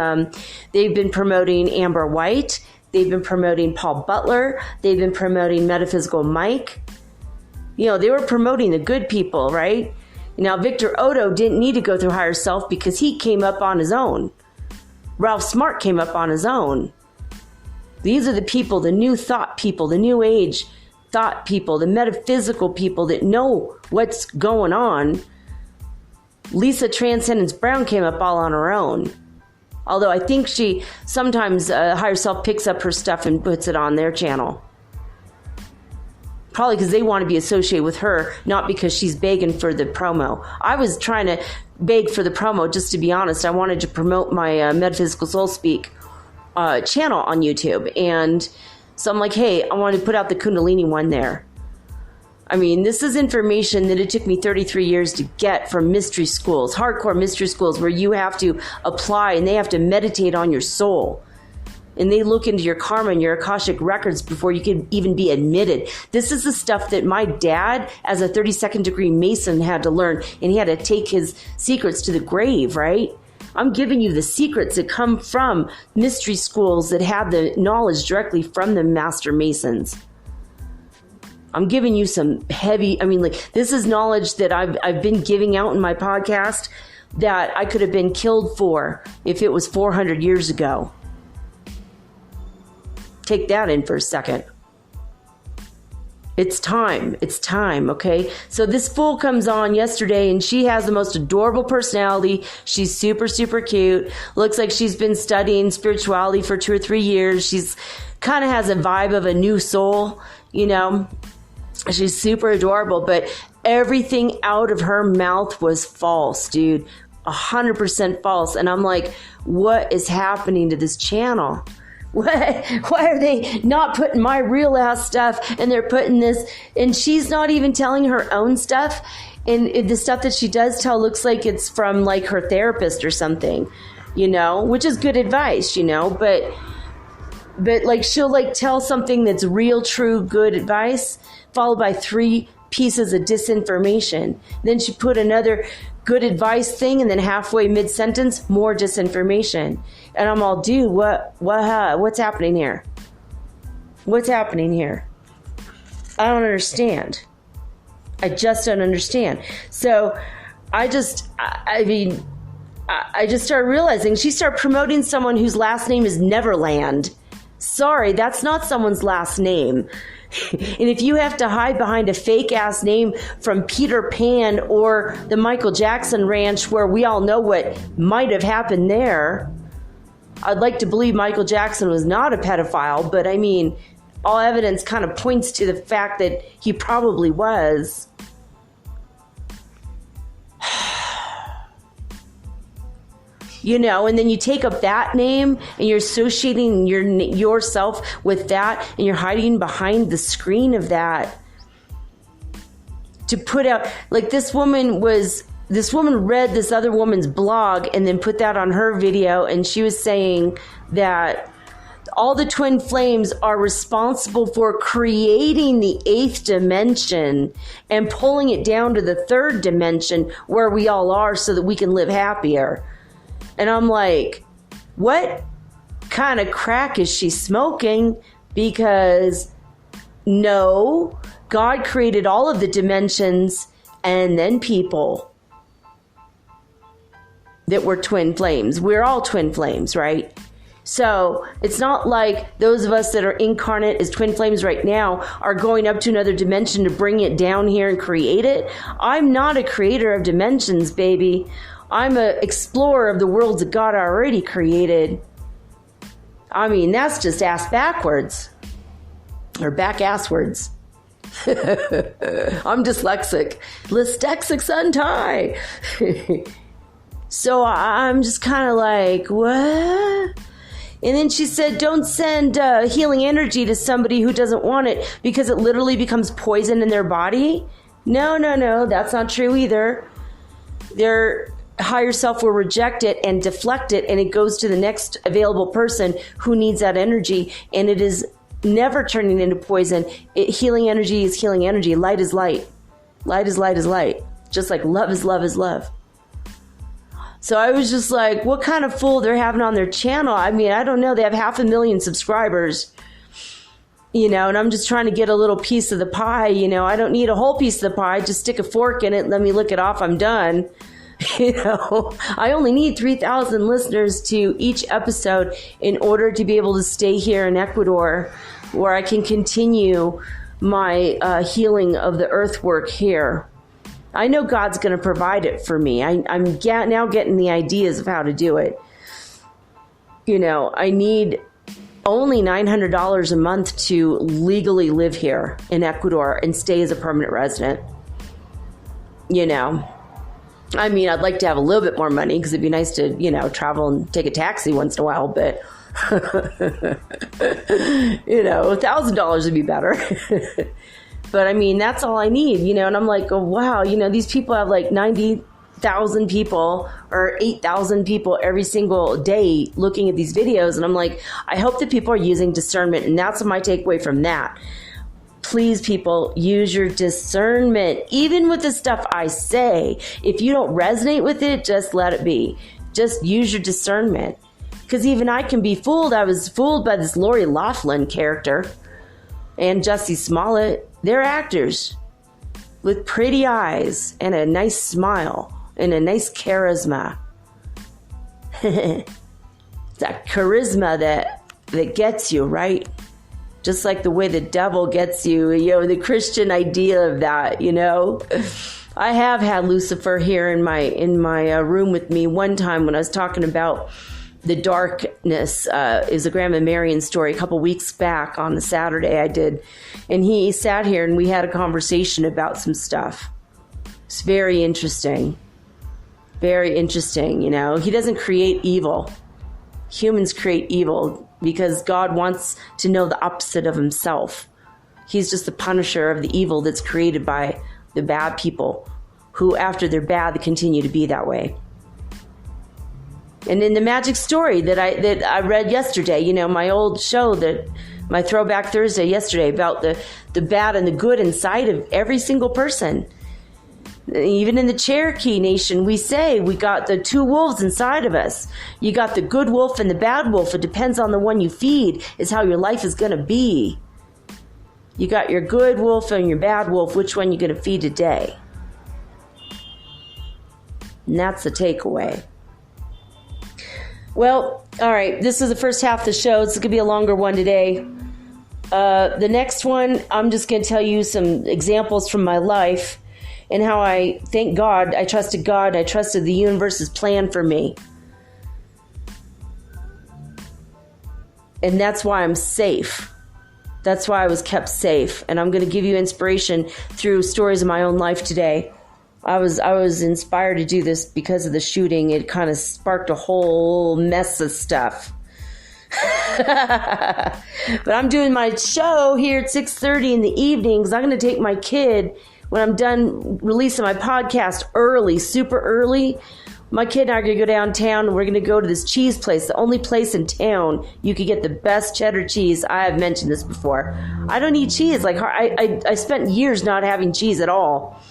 they've been promoting Amber White. They've been promoting Paul Butler. They've been promoting Metaphysical Mike. They were promoting the good people, right? Now, Victor Odo didn't need to go through Higher Self because he came up on his own. Ralph Smart came up on his own. These are the people, the new thought people, the new age thought people, the metaphysical people that know what's going on. Lisa Transcendence Brown came up all on her own. Although I think she sometimes Higher Self picks up her stuff and puts it on their channel. Probably because they want to be associated with her, not because she's begging for the promo. I was trying to beg for the promo, just to be honest. I wanted to promote my Metaphysical Soul Speak channel on YouTube. And so I'm like, hey, I want to put out the Kundalini one there. I mean, this is information that it took me 33 years to get from mystery schools, hardcore mystery schools, where you have to apply and they have to meditate on your soul. And they look into your karma and your Akashic records before you can even be admitted. This is the stuff that my dad, as a 32nd degree Mason, had to learn. And he had to take his secrets to the grave, right? I'm giving you the secrets that come from mystery schools that have the knowledge directly from the Master Masons. I'm giving you some heavy, this is knowledge that I've been giving out in my podcast that I could have been killed for if it was 400 years ago. Take that in for a second. It's time, okay? So this fool comes on yesterday and she has the most adorable personality. She's super, super cute. Looks like she's been studying spirituality for 2 or 3 years. She's kind of has a vibe of a new soul, She's super adorable, but everything out of her mouth was false, dude. 100% false. And I'm like, what is happening to this channel? Why are they not putting my real ass stuff and they're putting this, and she's not even telling her own stuff, and the stuff that she does tell looks like it's from like her therapist or something, which is good advice, but like she'll like tell something that's real, true, good advice followed by 3 pieces of disinformation. Then she put another good advice thing, and then halfway mid-sentence, more disinformation. And I'm all, dude, what's happening here? What's happening here? I don't understand. I just don't understand. So I just started realizing she started promoting someone whose last name is Neverland. Sorry, that's not someone's last name. And if you have to hide behind a fake ass name from Peter Pan or the Michael Jackson Ranch, where we all know what might have happened there, I'd like to believe Michael Jackson was not a pedophile, but I mean, all evidence kind of points to the fact that he probably was. You know, and then you take up that name and you're associating yourself with that, and you're hiding behind the screen of that to put out, like, this woman read this other woman's blog and then put that on her video, and she was saying that all the twin flames are responsible for creating the 8th dimension and pulling it down to the 3rd dimension where we all are so that we can live happier. And I'm like, what kind of crack is she smoking? Because no, God created all of the dimensions and then people that were twin flames. We're all twin flames, right? So it's not like those of us that are incarnate as twin flames right now are going up to another dimension to bring it down here and create it. I'm not a creator of dimensions, baby. I'm an explorer of the worlds that God already created. I mean, that's just ass backwards. Or back asswards. I'm dyslexic. Listexic untie. So I'm just kind of like, what? And then she said, don't send healing energy to somebody who doesn't want it because it literally becomes poison in their body. No, that's not true either. Their higher self will reject it and deflect it, and it goes to the next available person who needs that energy, and it is never turning into poison. Healing energy is healing energy. Light is light. Light is light is light. Just like love is love is love. So I was just like, what kind of fool they're having on their channel? I mean, I don't know. They have 500,000 subscribers, you know, and I'm just trying to get a little piece of the pie. You know, I don't need a whole piece of the pie. Just stick a fork in it. Let me lick it off. I'm done. You know, I only need 3,000 listeners to each episode in order to be able to stay here in Ecuador, where I can continue my healing of the earthwork here. I know God's going to provide it for me. I'm now getting the ideas of how to do it. You know, I need only $900 a month to legally live here in Ecuador and stay as a permanent resident. You know, I mean, I'd like to have a little bit more money because it'd be nice to, you know, travel and take a taxi once in a while, but you know, $1,000 would be better. But I mean, that's all I need, you know, and I'm like, oh, wow, you know, these people have like 90,000 people or 8,000 people every single day looking at these videos. And I'm like, I hope that people are using discernment. And that's my takeaway from that. Please, people, use your discernment. Even with the stuff I say, if you don't resonate with it, just let it be. Just use your discernment. Because even I can be fooled. I was fooled by this Lori Loughlin character and Jussie Smollett. They're actors with pretty eyes and a nice smile and a nice charisma. That charisma that gets you, right? Just like the way the devil gets you, you know, the Christian idea of that, you know. I have had Lucifer here in my room with me one time when I was talking about the darkness. Is a Graham and Marion story a couple weeks back on a Saturday I did. And he sat here and we had a conversation about some stuff. It's very interesting. Very interesting, you know. He doesn't create evil. Humans create evil because God wants to know the opposite of himself. He's just the punisher of the evil that's created by the bad people who, after they're bad, they continue to be that way. And in the magic story that I read yesterday, my old show, my Throwback Thursday yesterday, about the bad and the good inside of every single person. Even in the Cherokee Nation, we say we got the two wolves inside of us. You got the good wolf and the bad wolf. It depends on the one you feed is how your life is going to be. You got your good wolf and your bad wolf. Which one you going to feed today? And that's the takeaway. Well, all right, this is the first half of the show. It's going to be a longer one today. The next one, I'm just going to tell you some examples from my life and how I thank God. I trusted God. I trusted the universe's plan for me. And that's why I'm safe. That's why I was kept safe. And I'm going to give you inspiration through stories of my own life today. I was inspired to do this because of the shooting. It kind of sparked a whole mess of stuff. But I'm doing my show here at 6:30 in the evenings. I'm going to take my kid when I'm done releasing my podcast early, super early. My kid and I are going to go downtown and we're going to go to this cheese place, the only place in town you could get the best cheddar cheese. I have mentioned this before. I don't eat cheese. Like I spent years not having cheese at all,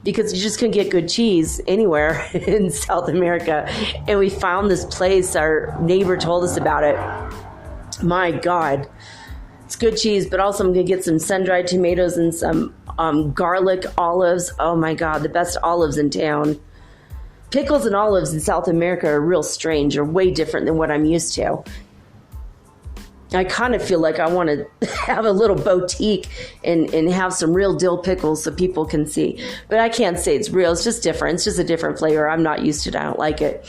because you just couldn't get good cheese anywhere in South America. And we found this place. Our neighbor told us about it. My God. It's good cheese, but also I'm going to get some sun-dried tomatoes and some garlic olives. Oh, my God. The best olives in town. Pickles and olives in South America are real strange, or way different than what I'm used to. I kind of feel like I want to have a little boutique and have some real dill pickles so people can see. But I can't say it's real. It's just different. It's just a different flavor. I'm not used to it. I don't like it.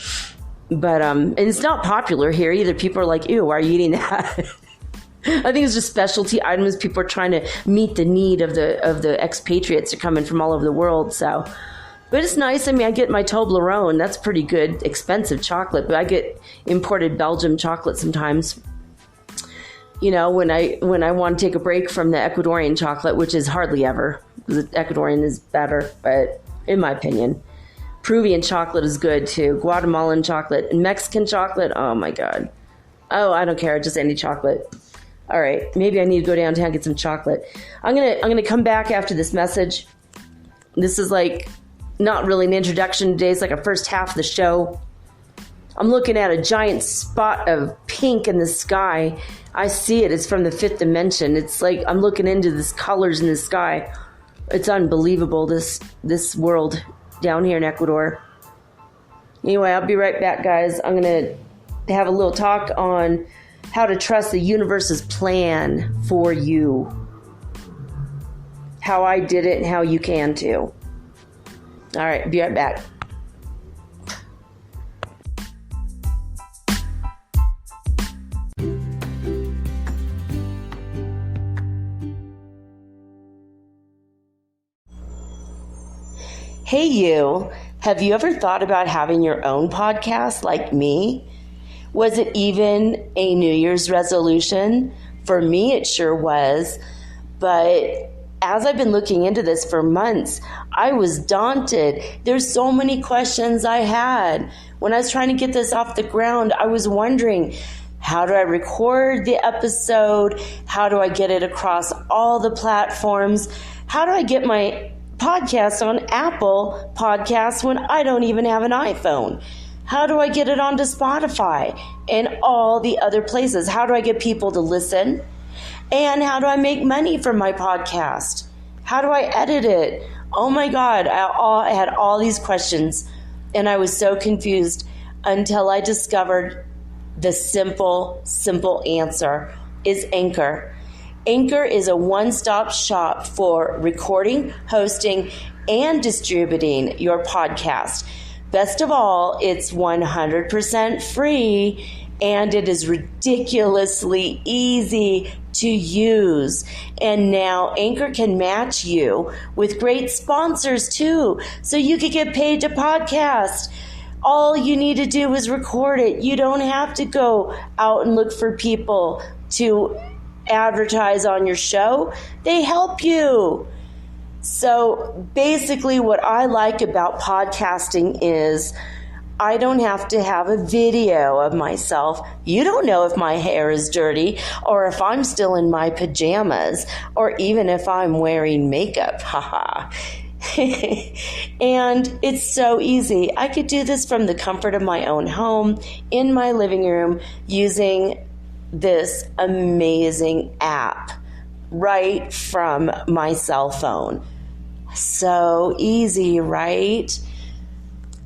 But and it's not popular here either. People are like, ew, why are you eating that? I think it's just specialty items. People are trying to meet the need of the expatriates that are coming from all over the world. So, but it's nice. I mean, I get my Toblerone. That's pretty good, expensive chocolate. But I get imported Belgium chocolate sometimes. When I want to take a break from the Ecuadorian chocolate, which is hardly ever. The Ecuadorian is better, but in my opinion. Peruvian chocolate is good too. Guatemalan chocolate and Mexican chocolate. Oh my God. Oh, I don't care. Just any chocolate. All right. Maybe I need to go downtown and get some chocolate. I'm gonna come back after this message. This is like not really an introduction today. It's like a first half of the show. I'm looking at a giant spot of pink in the sky. I see it. It's from the fifth dimension. It's like I'm looking into these colors in the sky. It's unbelievable, this world down here in Ecuador. Anyway, I'll be right back, guys. I'm going to have a little talk on how to trust the universe's plan for you. How I did it and how you can too. All right, be right back. Hey you, have you ever thought about having your own podcast like me? Was it even a New Year's resolution? For me, it sure was. But as I've been looking into this for months, I was daunted. There's so many questions I had. When I was trying to get this off the ground, I was wondering, how do I record the episode? How do I get it across all the platforms? How do I get my podcast on Apple Podcasts when I don't even have an iPhone? How do I get it onto Spotify and all the other places? How do I get people to listen? And how do I make money from my podcast? How do I edit it? Oh my God, I had all these questions and I was so confused until I discovered the simple answer is Anchor. Anchor is a one-stop shop for recording, hosting, and distributing your podcast. Best of all, it's 100% free, and it is ridiculously easy to use. And now Anchor can match you with great sponsors too, so you can get paid to podcast. All you need to do is record it. You don't have to go out and look for people to advertise on your show. They help you. So basically what I like about podcasting is I don't have to have a video of myself. You don't know if my hair is dirty or if I'm still in my pajamas or even if I'm wearing makeup. Haha. And it's so easy. I could do this from the comfort of my own home, in my living room, using this amazing app right from my cell phone. So easy, right?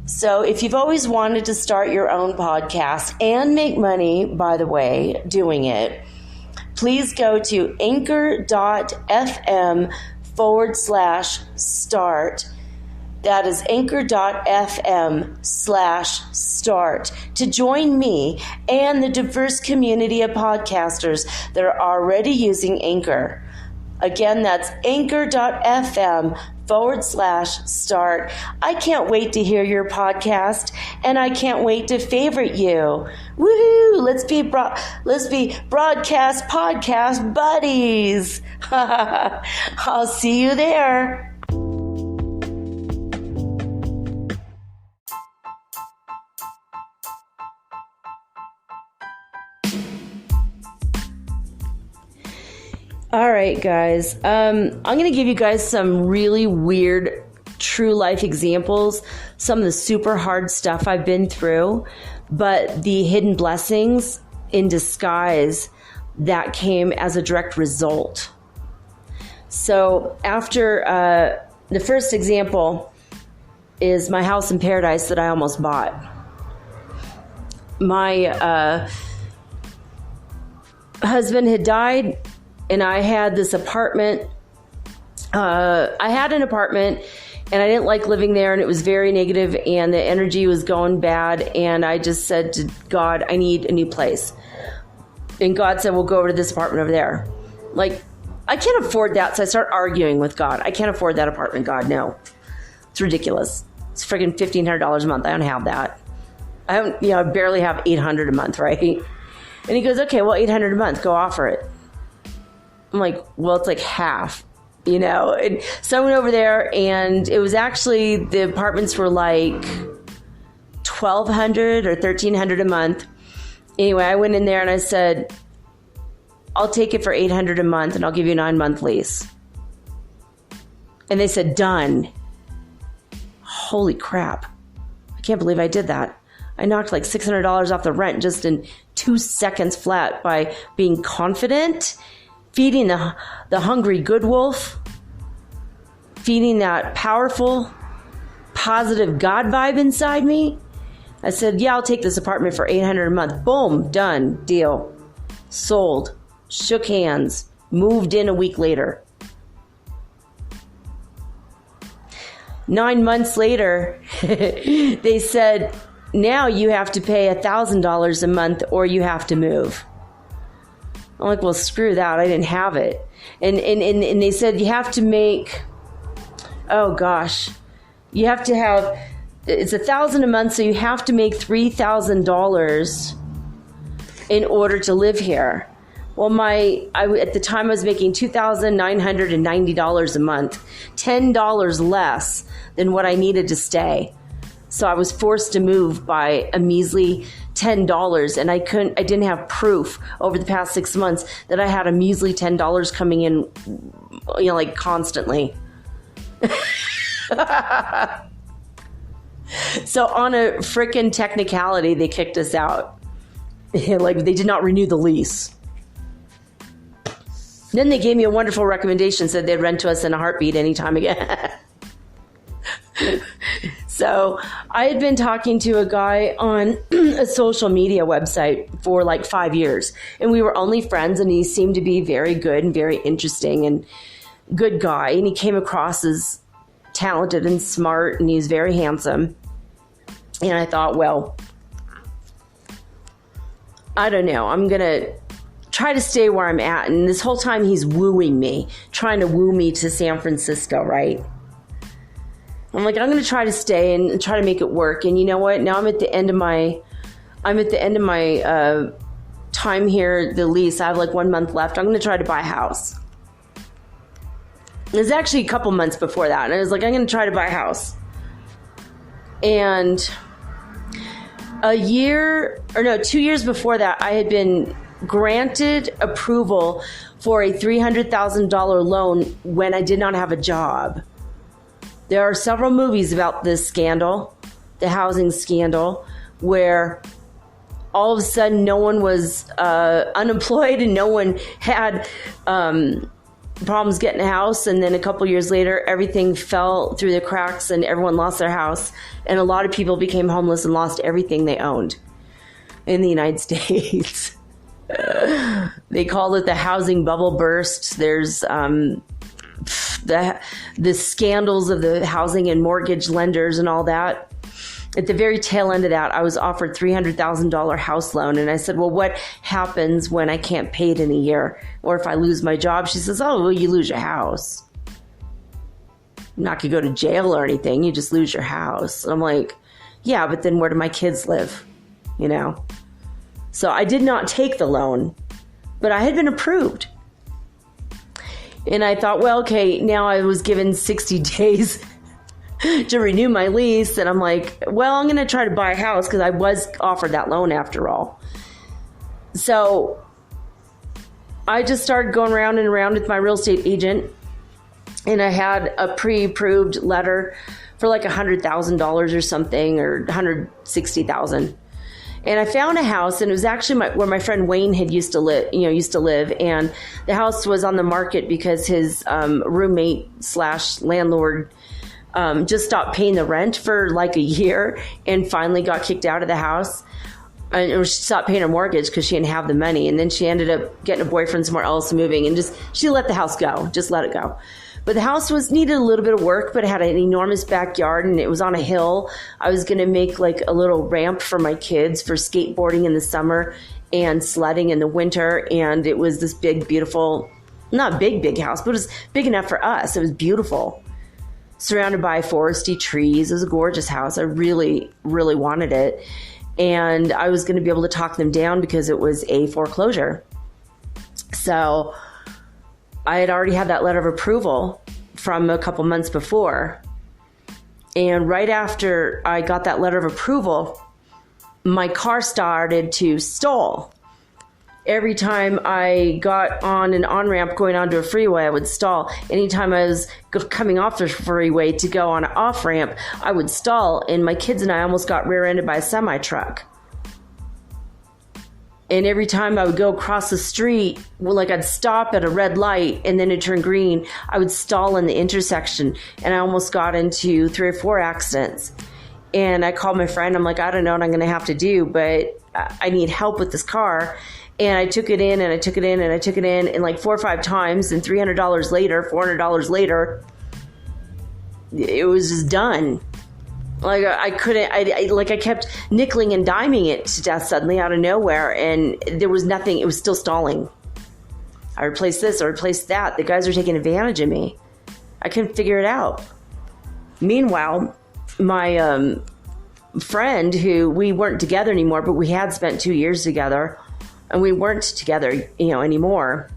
So if you've always wanted to start your own podcast and make money, by the way, doing it, please go to anchor.fm/start. That is anchor.fm/start to join me and the diverse community of podcasters that are already using Anchor. Again, that's anchor.fm/start. I can't wait to hear your podcast, and I can't wait to favorite you. Woohoo! Let's be broadcast podcast buddies. I'll see you there. All right, guys. I'm going to give you guys some really weird true life examples, some of the super hard stuff I've been through, but the hidden blessings in disguise that came as a direct result. So after the first example is my house in paradise that I almost bought. My husband had died, and I had this apartment. I had an apartment, and I didn't like living there, and it was very negative, and the energy was going bad, and I just said to God, I need a new place. And God said, well, go over to this apartment over there. Like, I can't afford that, so I start arguing with God. I can't afford that apartment, God, no. It's ridiculous. It's freaking $1,500 a month. I don't have that. I barely have $800 a month, right? And he goes, okay, well, $800 a month, go offer it. I'm like, well, it's like half, And so I went over there, and it was actually, the apartments were like $1,200 or $1,300 a month. Anyway, I went in there and I said, I'll take it for $800 a month, and I'll give you a 9-month lease. And they said, done. Holy crap. I can't believe I did that. I knocked like $600 off the rent just in 2 seconds flat by being confident, feeding the hungry good wolf, feeding that powerful, positive God vibe inside me. I said, yeah, I'll take this apartment for $800 a month. Boom, done, deal. Sold, shook hands, moved in a week later. 9 months later, they said, now you have to pay $1,000 a month or you have to move. I'm like, well, screw that. I didn't have it. And they said you have to make, oh gosh, you have to have, it's $1,000 a month, so you have to make $3,000 in order to live here. Well, at the time I was making $2,990 a month, $10 less than what I needed to stay. So I was forced to move by a measly $10, and I didn't have proof over the past 6 months that I had a measly $10 coming in, like constantly. So on a frickin' technicality, they kicked us out. Like, they did not renew the lease. Then they gave me a wonderful recommendation, said they'd rent to us in a heartbeat anytime again. So I had been talking to a guy on a social media website for like 5 years, and we were only friends, and he seemed to be very good and very interesting and good guy. And he came across as talented and smart, and he's very handsome. And I thought, well, I don't know. I'm going to try to stay where I'm at. And this whole time he's wooing me, trying to woo me to San Francisco, right? I'm like, I'm going to try to stay and try to make it work. And you know what? Now I'm at the end of my time here, the lease. I have like 1 month left. I'm going to try to buy a house. It was actually a couple months before that. And I was like, I'm going to try to buy a house. And 2 years before that, I had been granted approval for a $300,000 loan when I did not have a job. There are several movies about this scandal, the housing scandal, where all of a sudden no one was unemployed and no one had problems getting a house. And then a couple years later, everything fell through the cracks and everyone lost their house. And a lot of people became homeless and lost everything they owned in the United States. They called it the housing bubble burst. There's the scandals of the housing and mortgage lenders and all that. At the very tail end of that, I was offered $300,000 house loan. And I said, well, what happens when I can't pay it in a year? Or if I lose my job? She says, oh, well, you lose your house. You're not going to go to jail or anything. You just lose your house. And I'm like, yeah, but then where do my kids live? You know? So I did not take the loan, but I had been approved. And I thought, well, okay, now I was given 60 days to renew my lease. And I'm like, well, I'm going to try to buy a house because I was offered that loan after all. So I just started going around and around with my real estate agent. And I had a pre-approved letter for like $100,000 or something, or $160,000. And I found a house, and it was actually where my friend Wayne had used to live. And the house was on the market because his roommate / landlord just stopped paying the rent for like a year and finally got kicked out of the house. And she stopped paying her mortgage because she didn't have the money. And then she ended up getting a boyfriend somewhere else, moving, and she let the house go, just let it go. But the house needed a little bit of work, but it had an enormous backyard and it was on a hill. I was going to make like a little ramp for my kids for skateboarding in the summer and sledding in the winter. And it was this big, beautiful, not big house, but it was big enough for us. It was beautiful, surrounded by foresty trees. It was a gorgeous house. I really, really wanted it. And I was going to be able to talk them down because it was a foreclosure. So I had already had that letter of approval from a couple months before. And right after I got that letter of approval, my car started to stall. Every time I got on an on-ramp going onto a freeway, I would stall. Anytime I was coming off the freeway to go on an off-ramp, I would stall. And my kids and I almost got rear-ended by a semi-truck. And every time I would go across the street, like I'd stop at a red light and then it turned green, I would stall in the intersection. And I almost got into 3 or 4 accidents. And I called my friend. I'm like, I don't know what I'm going to have to do, but I need help with this car. And I took it in and I took it in and I took it in, and like 4 or 5 times, and $300 later, $400 later, it was just done. Like I couldn't, I kept nickeling and diming it to death suddenly out of nowhere, and there was nothing. It was still stalling. I replaced this, I replaced that. The guys were taking advantage of me. I couldn't figure it out. Meanwhile, my friend, who we weren't together anymore, but we had spent 2 years together, and we weren't together, anymore.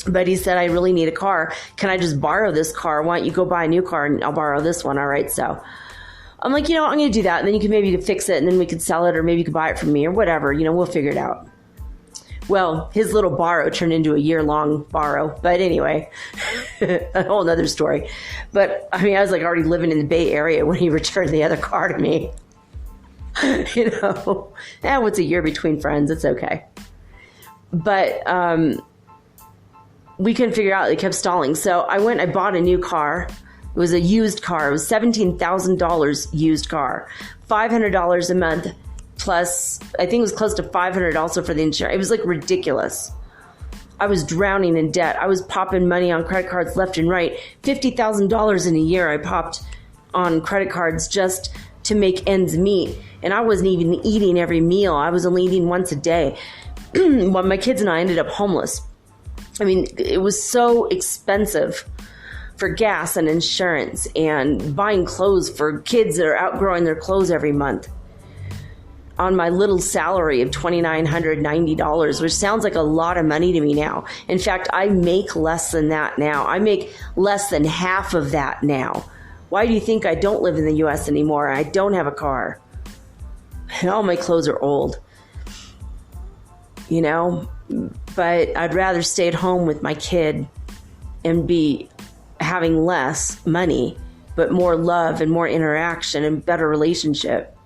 But he said, I really need a car. Can I just borrow this car? Why don't you go buy a new car and I'll borrow this one? All right, so I'm like, I'm going to do that. And then you can maybe fix it and then we could sell it, or maybe you could buy it from me or whatever. We'll figure it out. Well, his little borrow turned into a year-long borrow. But anyway, a whole nother story. But I was like already living in the Bay Area when he returned the other car to me. What's a year between friends? It's okay. But we couldn't figure it out. It kept stalling. So I bought a new car. It was a used car. It was $17,000 used car, $500 a month, plus I think it was close to $500 also for the insurance. It was like ridiculous. I was drowning in debt. I was popping money on credit cards left and right. $50,000 in a year I popped on credit cards just to make ends meet. And I wasn't even eating every meal. I was only eating once a day. Well, my kids and I ended up homeless. It was so expensive for gas and insurance and buying clothes for kids that are outgrowing their clothes every month on my little salary of $2,990, which sounds like a lot of money to me now. In fact, I make less than that now. I make less than half of that now. Why do you think I don't live in the U.S. anymore? I don't have a car. And all my clothes are old, you know, but I'd rather stay at home with my kid and be having less money, but more love and more interaction and better relationship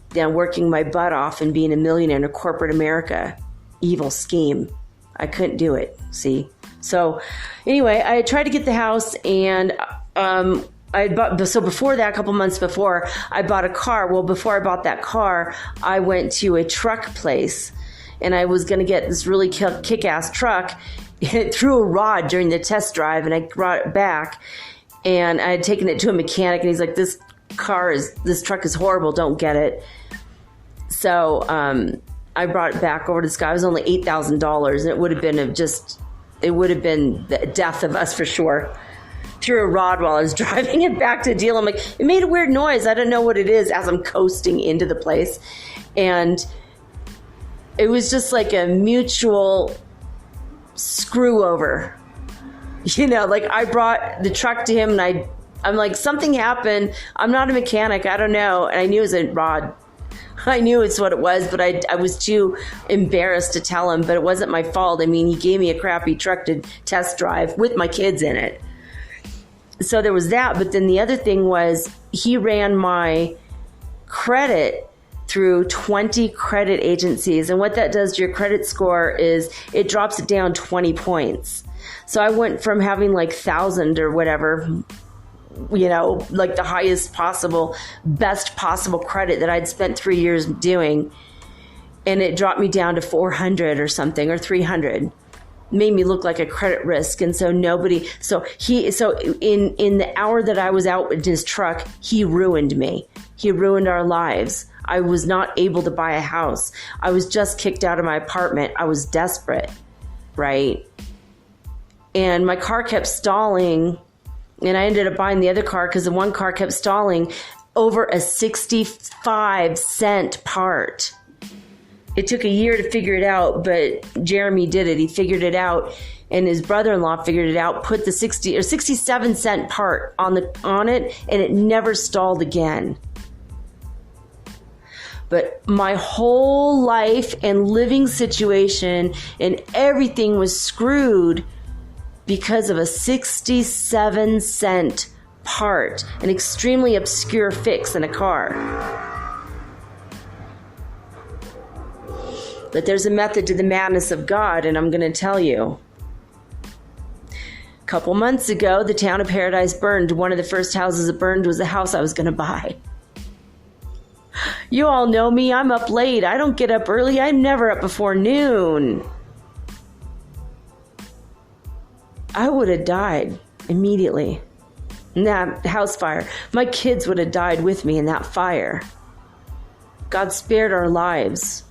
than working my butt off and being a millionaire in a corporate America. Evil scheme. I couldn't do it. See? So anyway, I tried to get the house, and so before that, a couple months before, I bought a car. Well, before I bought that car, I went to a truck place, and I was going to get this really kick-ass truck. It threw a rod during the test drive, and I brought it back, and I had taken it to a mechanic, and he's like, this truck is horrible, don't get it. So I brought it back over to this guy. It was only $8,000, and it would have been the death of us for sure. Threw a rod while I was driving it back to the deal. I'm like, it made a weird noise. I don't know what it is, as I'm coasting into the place. And it was just like a mutual screw over. You know, like I brought the truck to him, and I'm like, something happened. I'm not a mechanic. I don't know. And I knew it was a rod. I knew it's what it was, but I was too embarrassed to tell him, but it wasn't my fault. I mean, he gave me a crappy truck to test drive with my kids in it. So there was that. But then the other thing was, he ran my credit through 20 credit agencies. And what that does to your credit score is it drops it down 20 points. So I went from having like 1,000 or whatever, you know, like the highest possible, best possible credit that I'd spent 3 years doing. And it dropped me down to 400 or something, or 300. Made me look like a credit risk. And so in the hour that I was out with his truck, he ruined me. He ruined our lives. I was not able to buy a house. I was just kicked out of my apartment. I was desperate, right? And my car kept stalling, and I ended up buying the other car because the one car kept stalling over a 65-cent part. It took a year to figure it out, but Jeremy did it. He figured it out, and his brother-in-law figured it out, put the 60 or 67-cent part on it, and it never stalled again. But my whole life and living situation and everything was screwed because of a 67-cent part, an extremely obscure fix in a car. But there's a method to the madness of God, and I'm going to tell you. A couple months ago, the town of Paradise burned. One of the first houses that burned was the house I was going to buy. You all know me. I'm up late. I don't get up early. I'm never up before noon. I would have died immediately in that house fire. My kids would have died with me in that fire. God spared our lives.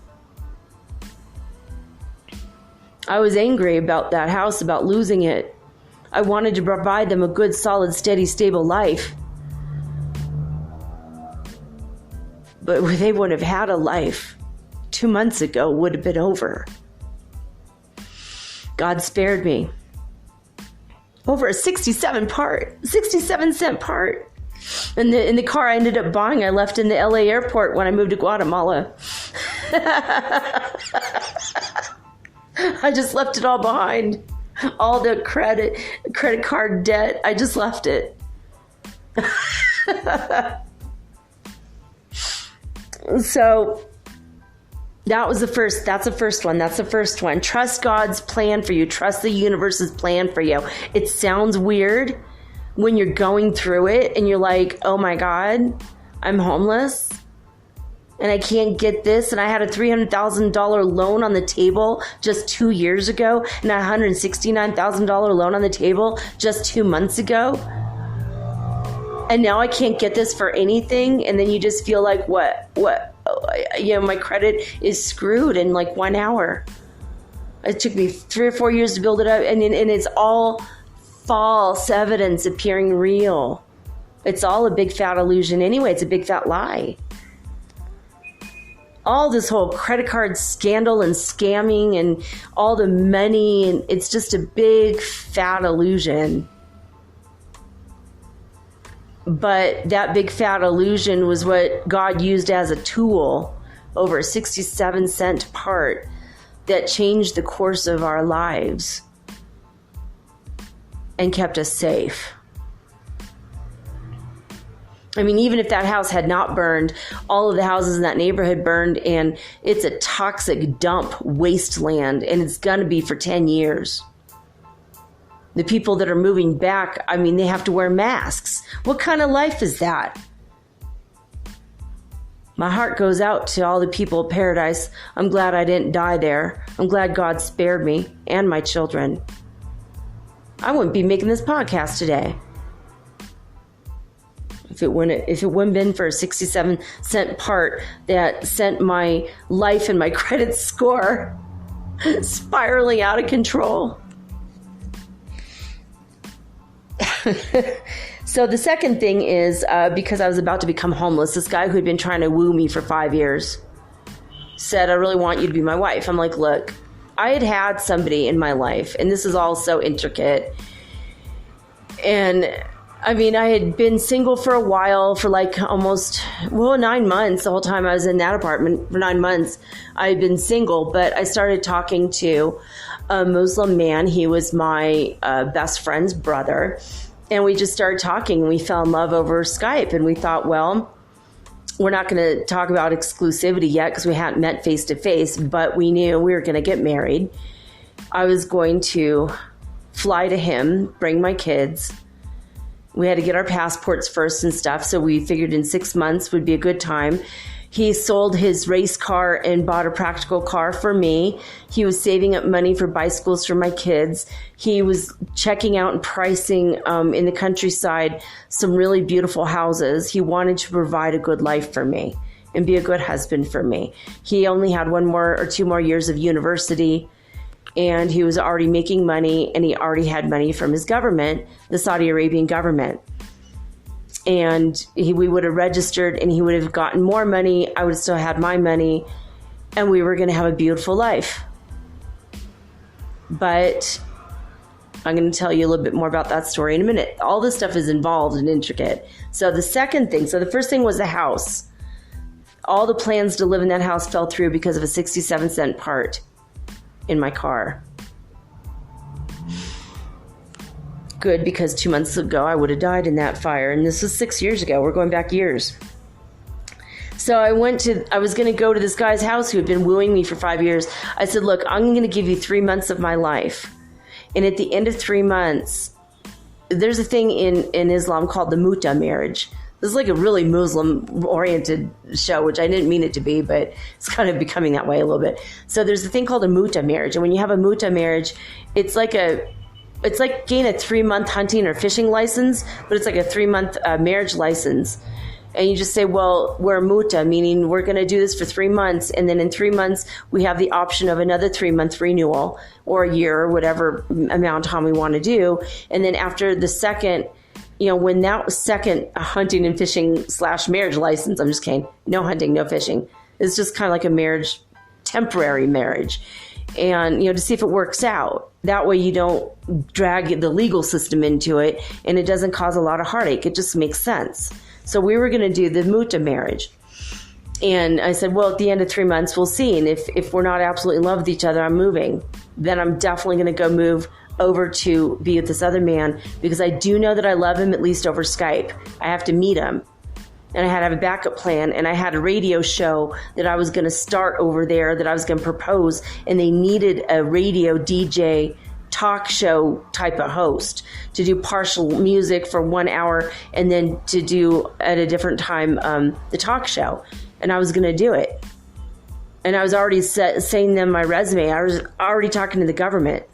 I was angry about that house, about losing it. I wanted to provide them a good, solid, steady, stable life. But they wouldn't have had a life. 2 months ago would have been over. God spared me. Over a 67-cent part. And in the car I ended up buying, I left in the LA airport when I moved to Guatemala. I just left it all behind. All the credit card debt, I just left it. So that's the first one. Trust God's plan for you. Trust the universe's plan for you. It sounds weird when you're going through it and you're like, oh my God, I'm homeless and I can't get this. And I had a $300,000 loan on the table just 2 years ago, and a $169,000 loan on the table just 2 months ago. And now I can't get this for anything. And then you just feel like, what, my credit is screwed in like 1 hour. It took me 3 or 4 years to build it up. And it's all false evidence appearing real. It's all a big fat illusion anyway. It's a big fat lie. All this whole credit card scandal and scamming and all the money, and it's just a big fat illusion. But that big fat illusion was what God used as a tool over a 67-cent part that changed the course of our lives and kept us safe. I mean, even if that house had not burned, all of the houses in that neighborhood burned, and it's a toxic dump wasteland, and it's going to be for 10 years. The people that are moving back, I mean, they have to wear masks. What kind of life is that? My heart goes out to all the people of paradise. I'm glad I didn't die there. I'm glad God spared me and my children. I wouldn't be making this podcast today if it wouldn't been for a 67-cent part that sent my life and my credit score spiraling out of control. So the second thing is, because I was about to become homeless, this guy who had been trying to woo me for 5 years said, I really want you to be my wife. I'm like, look, I had somebody in my life, and this is all so intricate. And I mean, I had been single for a while, for like almost, 9 months. The whole time I was in that apartment for 9 months, I had been single. But I started talking to a Muslim man. He was my best friend's brother. And we just started talking. We fell in love over Skype. And we thought, well, we're not going to talk about exclusivity yet because we hadn't met face to face. But we knew we were going to get married. I was going to fly to him, bring my kids. We had to get our passports first and stuff, so we figured in 6 months would be a good time. He sold his race car and bought a practical car for me. He was saving up money for bicycles for my kids. He was checking out and pricing in the countryside some really beautiful houses. He wanted to provide a good life for me and be a good husband for me. He only had 1 more or 2 more years of university, and he was already making money, and he already had money from his government, the Saudi Arabian government. And we would have registered, and he would have gotten more money. I would have still had my money, and we were going to have a beautiful life. But I'm going to tell you a little bit more about that story in a minute. All this stuff is involved and intricate. So the second thing, so the first thing was the house. All the plans to live in that house fell through because of a 67-cent part in my car. Good, because 2 months ago I would have died in that fire, and this was 6 years ago. We're going back years. So I was going to go to this guy's house who had been wooing me for 5 years. I said, look, I'm going to give you 3 months of my life. And at the end of 3 months, there's a thing in Islam called the muta marriage. This is like a really Muslim-oriented show, which I didn't mean it to be, but it's kind of becoming that way a little bit. So there's a thing called a muta marriage. And when you have a muta marriage, it's like getting a 3-month hunting or fishing license, but it's like a 3-month marriage license. And you just say, well, we're muta, meaning we're going to do this for 3 months. And then in 3 months, we have the option of another 3-month renewal or a year or whatever amount of time we want to do. And then after the second, when that second hunting and fishing / marriage license, I'm just kidding, no hunting, no fishing. It's just kind of like a marriage, temporary marriage. And, to see if it works out. That way you don't drag the legal system into it, and it doesn't cause a lot of heartache. It just makes sense. So we were going to do the muta marriage. And I said, well, at the end of 3 months, we'll see. And if we're not absolutely in love with each other, I'm moving. Then I'm definitely going to go move over to be with this other man, because I do know that I love him, at least over Skype. I have to meet him. And I had to have a backup plan, and I had a radio show that I was going to start over there that I was going to propose, and they needed a radio DJ talk show type of host to do partial music for 1 hour and then to do at a different time the talk show. And I was going to do it. And I was already saying them my resume. I was already talking to the government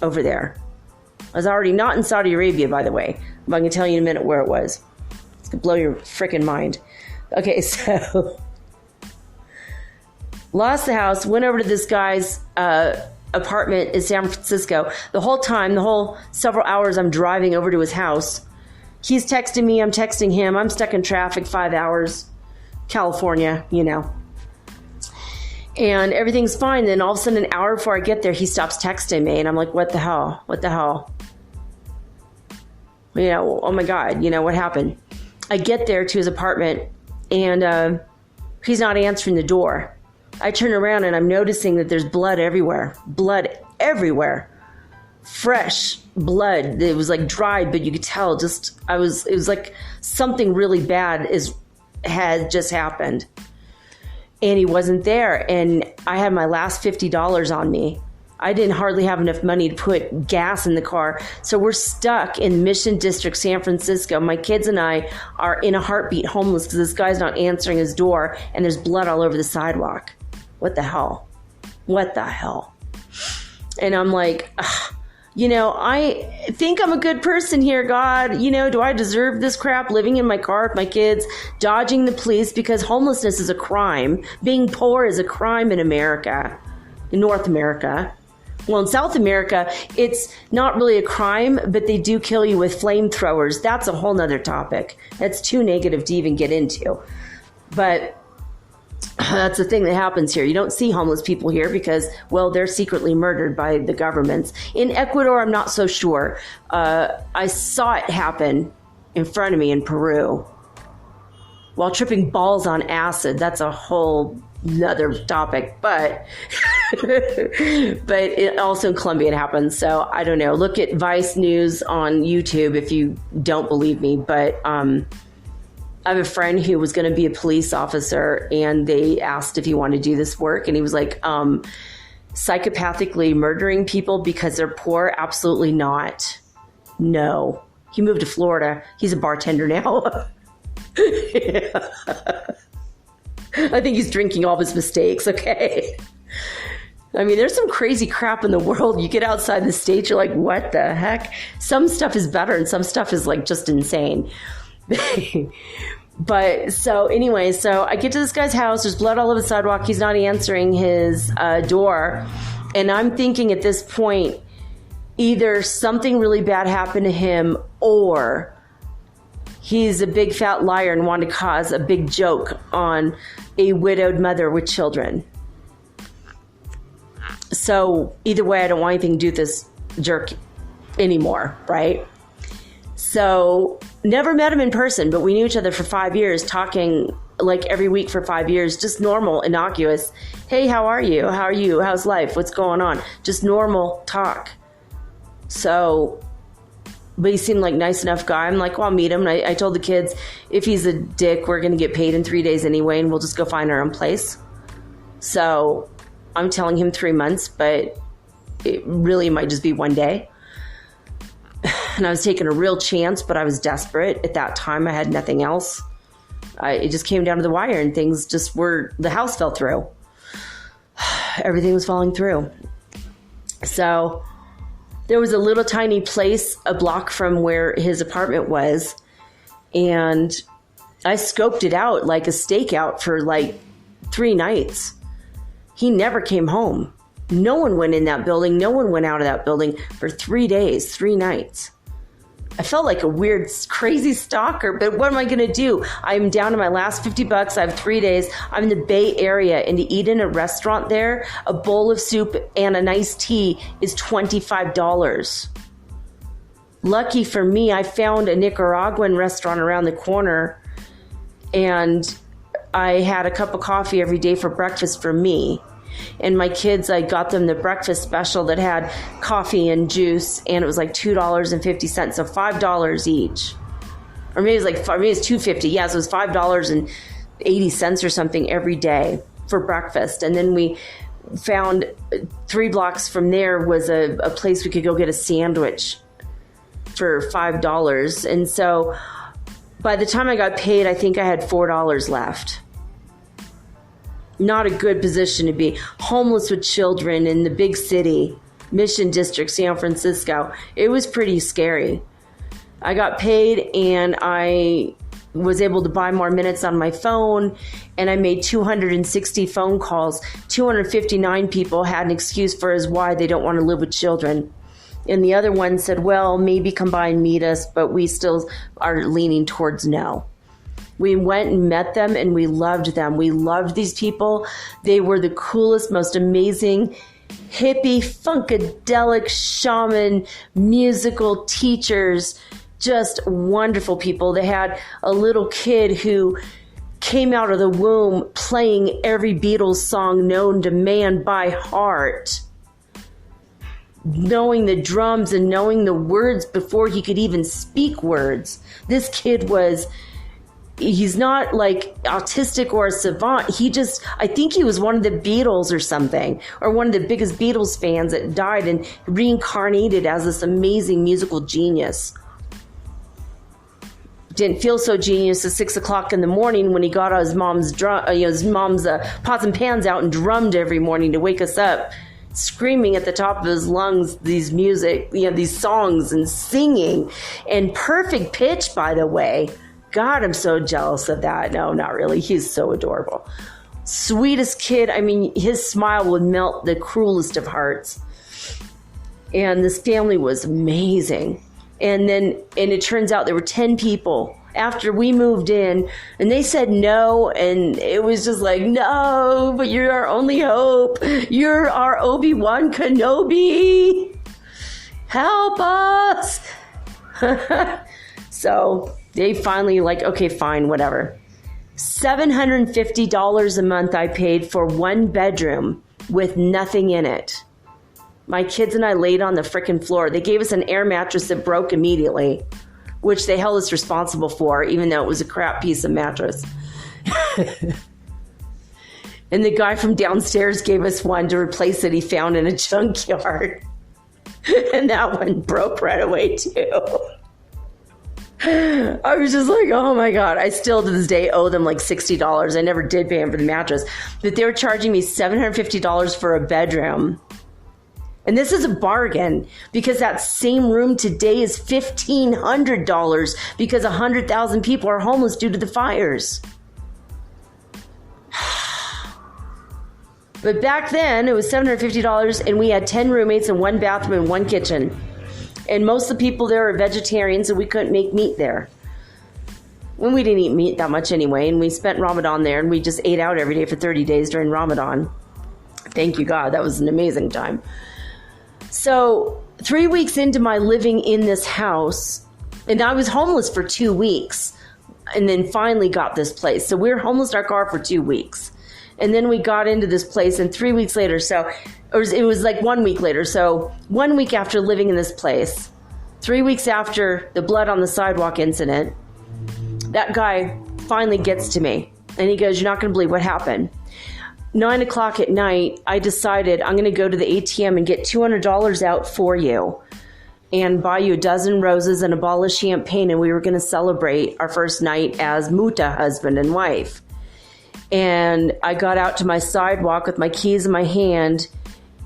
over there. I was already not in Saudi Arabia, by the way. But I'm going to tell you in a minute where it was. It's going to blow your freaking mind. Okay, so lost the house, went over to this guy's apartment in San Francisco. The whole several hours I'm driving over to his house, he's texting me, I'm texting him, I'm stuck in traffic 5 hours, California, and everything's fine. Then all of a sudden, an hour before I get there, he stops texting me, and I'm like, what the hell? Oh my God, what happened? I get there to his apartment, and he's not answering the door. I turn around and I'm noticing that there's blood everywhere. Blood everywhere. Fresh blood. It was like dried, but you could tell it was like something really bad had just happened. And he wasn't there. And I had my last $50 on me. I didn't hardly have enough money to put gas in the car. So we're stuck in Mission District, San Francisco. My kids and I are in a heartbeat homeless because this guy's not answering his door and there's blood all over the sidewalk. What the hell? What the hell? And I'm like, I think I'm a good person here, God. Do I deserve this crap, living in my car with my kids, dodging the police, because homelessness is a crime. Being poor is a crime in America, in North America. Well, in South America, it's not really a crime, but they do kill you with flamethrowers. That's a whole nother topic. That's too negative to even get into. But that's the thing that happens here. You don't see homeless people here because, well, they're secretly murdered by the governments. In Ecuador, I'm not so sure. I saw it happen in front of me in Peru while tripping balls on acid. That's a whole another topic, but it also in Colombia it happens. So I don't know. Look at Vice News on YouTube if you don't believe me. But I have a friend who was going to be a police officer, and they asked if he wanted to do this work, and he was like, psychopathically murdering people because they're poor? Absolutely not. No. He moved to Florida. He's a bartender now. Yeah. I think he's drinking all of his mistakes, okay? I mean, there's some crazy crap in the world. You get outside the States, you're like, what the heck? Some stuff is better and some stuff is like just insane. But so anyway, so I get to this guy's house. There's blood all over the sidewalk. He's not answering his door. And I'm thinking at this point, either something really bad happened to him or he's a big fat liar and wanted to cause a big joke on a widowed mother with children. So either way, I don't want anything to do with this jerk anymore, right? So never met him in person, but we knew each other for 5 years, talking like every week for 5 years, just normal, innocuous. Hey, how are you? How are you? How's life? What's going on? Just normal talk. So, but he seemed like a nice enough guy. I'm like, well, I'll meet him. And I told the kids, if he's a dick, we're going to get paid in 3 days anyway, and we'll just go find our own place. So I'm telling him 3 months, but it really might just be 1 day. And I was taking a real chance, but I was desperate. At that time, I had nothing else. It just came down to the wire, and things just the house fell through. Everything was falling through. So there was a little tiny place a block from where his apartment was, and I scoped it out like a stakeout for like 3 nights. He never came home. No one went in that building. No one went out of that building for 3 days, 3 nights. I felt like a weird, crazy stalker, but what am I going to do? I'm down to my last $50. I have 3 days. I'm in the Bay Area, and to eat in a restaurant there, a bowl of soup and an iced tea is $25. Lucky for me, I found a Nicaraguan restaurant around the corner, and I had a cup of coffee every day for breakfast for me. And my kids, I got them the breakfast special that had coffee and juice, and it was like $2.50, so $5 each. Or maybe it was $2.50. Yeah, so it was $5.80 or something every day for breakfast. And then we found 3 blocks from there was a place we could go get a sandwich for $5. And so by the time I got paid, I think I had $4 left. Not a good position to be. Homeless with children in the big city, Mission District, San Francisco. It was pretty scary. I got paid, and I was able to buy more minutes on my phone, and I made 260 phone calls. 259 people had an excuse for as why they don't want to live with children. And the other one said, well, maybe come by and meet us, but we still are leaning towards no. We went and met them, and we loved them. We loved these people. They were the coolest, most amazing, hippie, funkadelic, shaman, musical teachers, just wonderful people. They had a little kid who came out of the womb playing every Beatles song known to man by heart, knowing the drums and knowing the words before he could even speak words. This kid he's not like autistic or a savant. I think he was one of the Beatles or something, or one of the biggest Beatles fans that died and reincarnated as this amazing musical genius. Didn't feel so genius at 6 o'clock in the morning when he got his mom's pots and pans out and drummed every morning to wake us up, screaming at the top of his lungs these songs and singing in perfect pitch, by the way. God, I'm so jealous of that. No, not really. He's so adorable. Sweetest kid. I mean, his smile would melt the cruelest of hearts. And this family was amazing. And it turns out there were 10 people after we moved in, and they said no, and it was just like, no, but you're our only hope. You're our Obi-Wan Kenobi. Help us. So they finally okay, fine, whatever. $750 a month I paid for one bedroom with nothing in it. My kids and I laid on the frickin' floor. They gave us an air mattress that broke immediately, which they held us responsible for, even though it was a crap piece of mattress. And the guy from downstairs gave us one to replace it he found in a junkyard. And that one broke right away, too. I was just like, oh my God. I still to this day owe them like $60. I never did pay them for the mattress. But they were charging me $750 for a bedroom. And this is a bargain, because that same room today is $1,500 because 100,000 people are homeless due to the fires. But back then, it was $750, and we had 10 roommates and one bathroom and one kitchen. And most of the people there are vegetarians, and we couldn't make meat there. When we didn't eat meat that much anyway, and we spent Ramadan there, and we just ate out every day for 30 days during Ramadan. Thank you, God. That was an amazing time. So 3 weeks into my living in this house, and I was homeless for 2 weeks, and then finally got this place. So we were homeless in our car for 2 weeks. And then we got into this place, and 3 weeks later, it was like 1 week later. So 1 week after living in this place, 3 weeks after the blood on the sidewalk incident, that guy finally gets to me. And he goes, "You're not going to believe what happened." 9 o'clock at night, I decided I'm going to go to the ATM and get $200 out for you and buy you a dozen roses and a bottle of champagne. And we were going to celebrate our first night as Muta, husband and wife. And I got out to my sidewalk with my keys in my hand,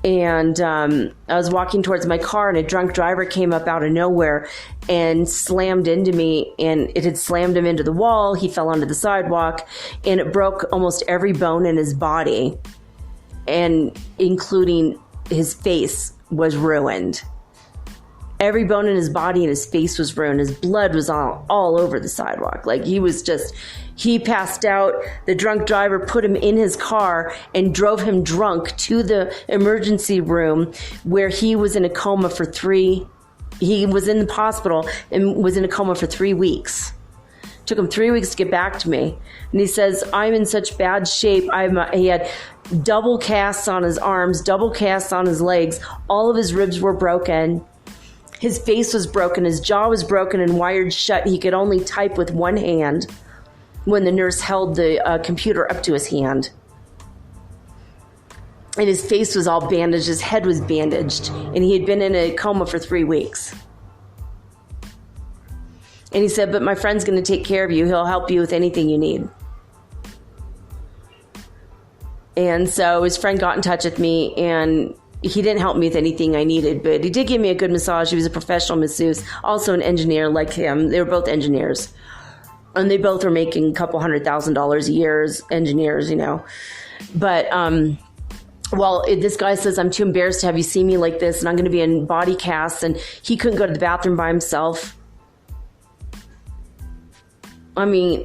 and I was walking towards my car, and a drunk driver came up out of nowhere and slammed into me, and it had slammed him into the wall. He fell onto the sidewalk, and it broke almost every bone in his body, and including his face was ruined. Every bone in his body and his face was ruined. His blood was all over the sidewalk. Like, he passed out. The drunk driver put him in his car and drove him drunk to the emergency room, where he was in a coma for he was in the hospital and was in a coma for 3 weeks. Took him 3 weeks to get back to me. And he says, "I'm in such bad shape." He had double casts on his arms, double casts on his legs. All of his ribs were broken. His face was broken. His jaw was broken and wired shut. He could only type with one hand when the nurse held the computer up to his hand. And his face was all bandaged. His head was bandaged. And he had been in a coma for 3 weeks. And he said, "But my friend's going to take care of you. He'll help you with anything you need." And so his friend got in touch with me, and he didn't help me with anything I needed, but he did give me a good massage. He was a professional masseuse, also an engineer like him. They were both engineers. And they both were making a couple $100,000 a year as engineers, But, this guy says, "I'm too embarrassed to have you see me like this, and I'm going to be in body casts," and he couldn't go to the bathroom by himself. I mean,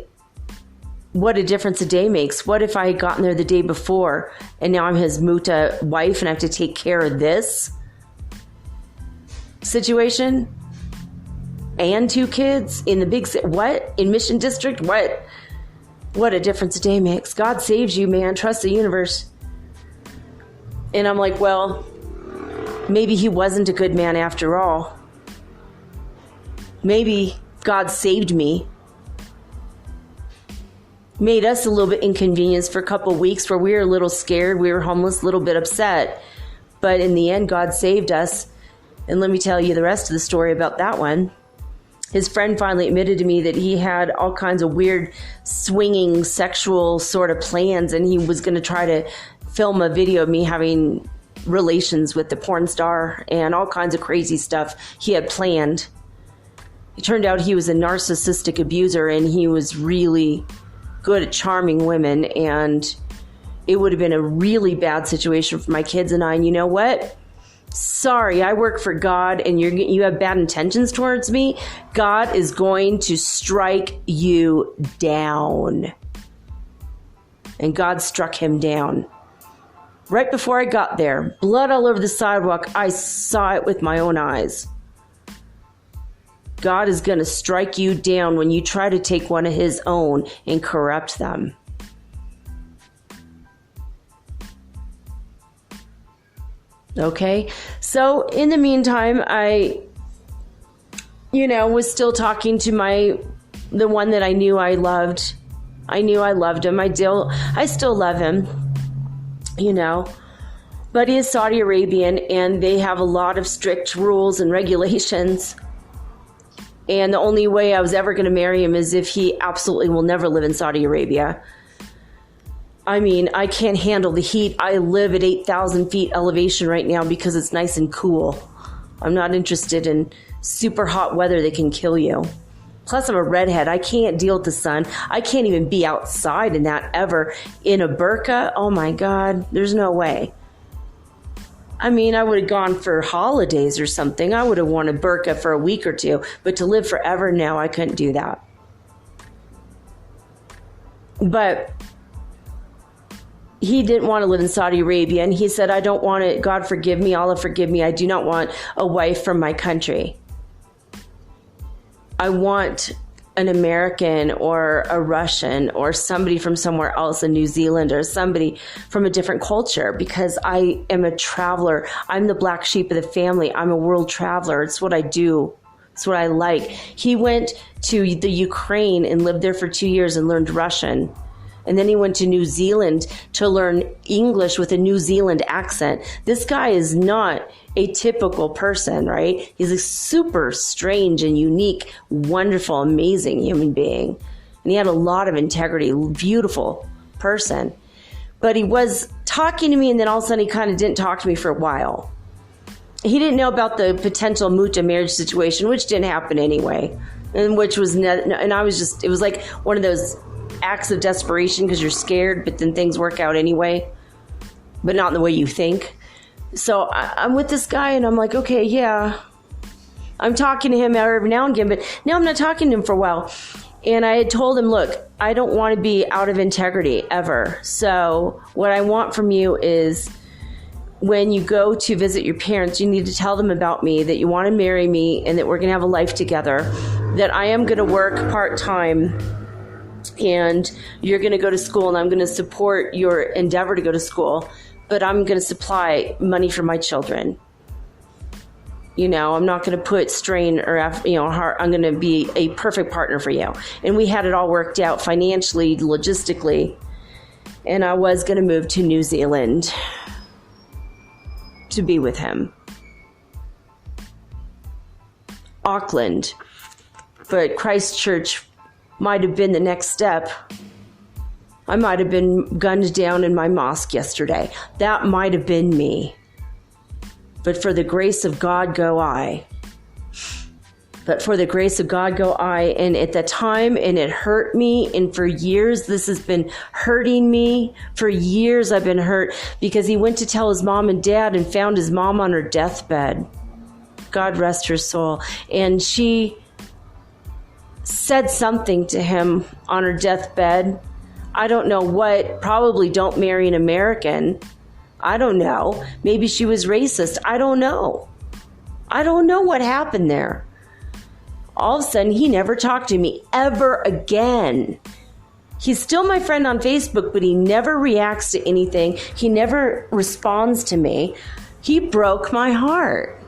what a difference a day makes. What if I had gotten there the day before, and now I'm his Muta wife, and I have to take care of this situation? And 2 kids in the big city. What? In Mission District? What? What a difference a day makes. God saves you, man. Trust the universe. And I'm like, well, maybe he wasn't a good man after all. Maybe God saved me. Made us a little bit inconvenienced for a couple of weeks where we were a little scared. We were homeless, a little bit upset. But in the end, God saved us. And let me tell you the rest of the story about that one. His friend finally admitted to me that he had all kinds of weird swinging sexual sort of plans, and he was going to try to film a video of me having relations with the porn star and all kinds of crazy stuff he had planned. It turned out he was a narcissistic abuser, and he was really good at charming women, and it would have been a really bad situation for my kids and I. And you know what? Sorry, I work for God, and you have bad intentions towards me. God is going to strike you down. And God struck him down. Right before I got there, blood all over the sidewalk. I saw it with my own eyes. God is going to strike you down when you try to take one of his own and corrupt them. Okay, so in the meantime, I, was still talking to the one that I knew I loved. I knew I loved him. I still love him, but he is Saudi Arabian, and they have a lot of strict rules and regulations. And the only way I was ever going to marry him is if he absolutely will never live in Saudi Arabia. I mean, I can't handle the heat. I live at 8,000 feet elevation right now because it's nice and cool. I'm not interested in super hot weather that can kill you. Plus, I'm a redhead. I can't deal with the sun. I can't even be outside in that ever. In a burqa, oh my God, there's no way. I mean, I would have gone for holidays or something. I would have worn a burqa for a week or two. But to live forever, no, I couldn't do that. But he didn't want to live in Saudi Arabia, and he said, I don't want it. God forgive me. Allah forgive me. I do not want a wife from my country. I want an American or a Russian or somebody from somewhere else, a New Zealand or somebody from a different culture, because I am a traveler. I'm the black sheep of the family. I'm a world traveler. It's what I do. It's what I like. He went to the Ukraine and lived there for 2 years and learned Russian. And then he went to New Zealand to learn English with a New Zealand accent. This guy is not a typical person, right? He's a super strange and unique, wonderful, amazing human being. And he had a lot of integrity, beautiful person. But he was talking to me, and then all of a sudden he kind of didn't talk to me for a while. He didn't know about the potential muta marriage situation, which didn't happen anyway. And which was, and I was just, it was like one of those acts of desperation because you're scared, but then things work out anyway, but not in the way you think. So I'm with this guy, and I'm like, okay, yeah. I'm talking to him every now and again, but now I'm not talking to him for a while. And I had told him, look, I don't want to be out of integrity ever. So what I want from you is when you go to visit your parents, you need to tell them about me, that you want to marry me, and that we're going to have a life together, that I am going to work part-time, and you're going to go to school, and I'm going to support your endeavor to go to school, but I'm going to supply money for my children. I'm not going to put strain or, heart. I'm going to be a perfect partner for you. And we had it all worked out financially, logistically. And I was going to move to New Zealand to be with him. Auckland. But Christchurch might have been the next step. I might have been gunned down in my mosque yesterday. That might have been me. But for the grace of God go I. But for the grace of God go I. And at the time, and it hurt me, and for years this has been hurting me. For years I've been hurt because he went to tell his mom and dad and found his mom on her deathbed. God rest her soul. And she said something to him on her deathbed. I don't know what. Probably don't marry an American. I don't know. Maybe she was racist. I don't know. I don't know what happened there. All of a sudden, he never talked to me ever again. He's still my friend on Facebook, but he never reacts to anything. He never responds to me. He broke my heart.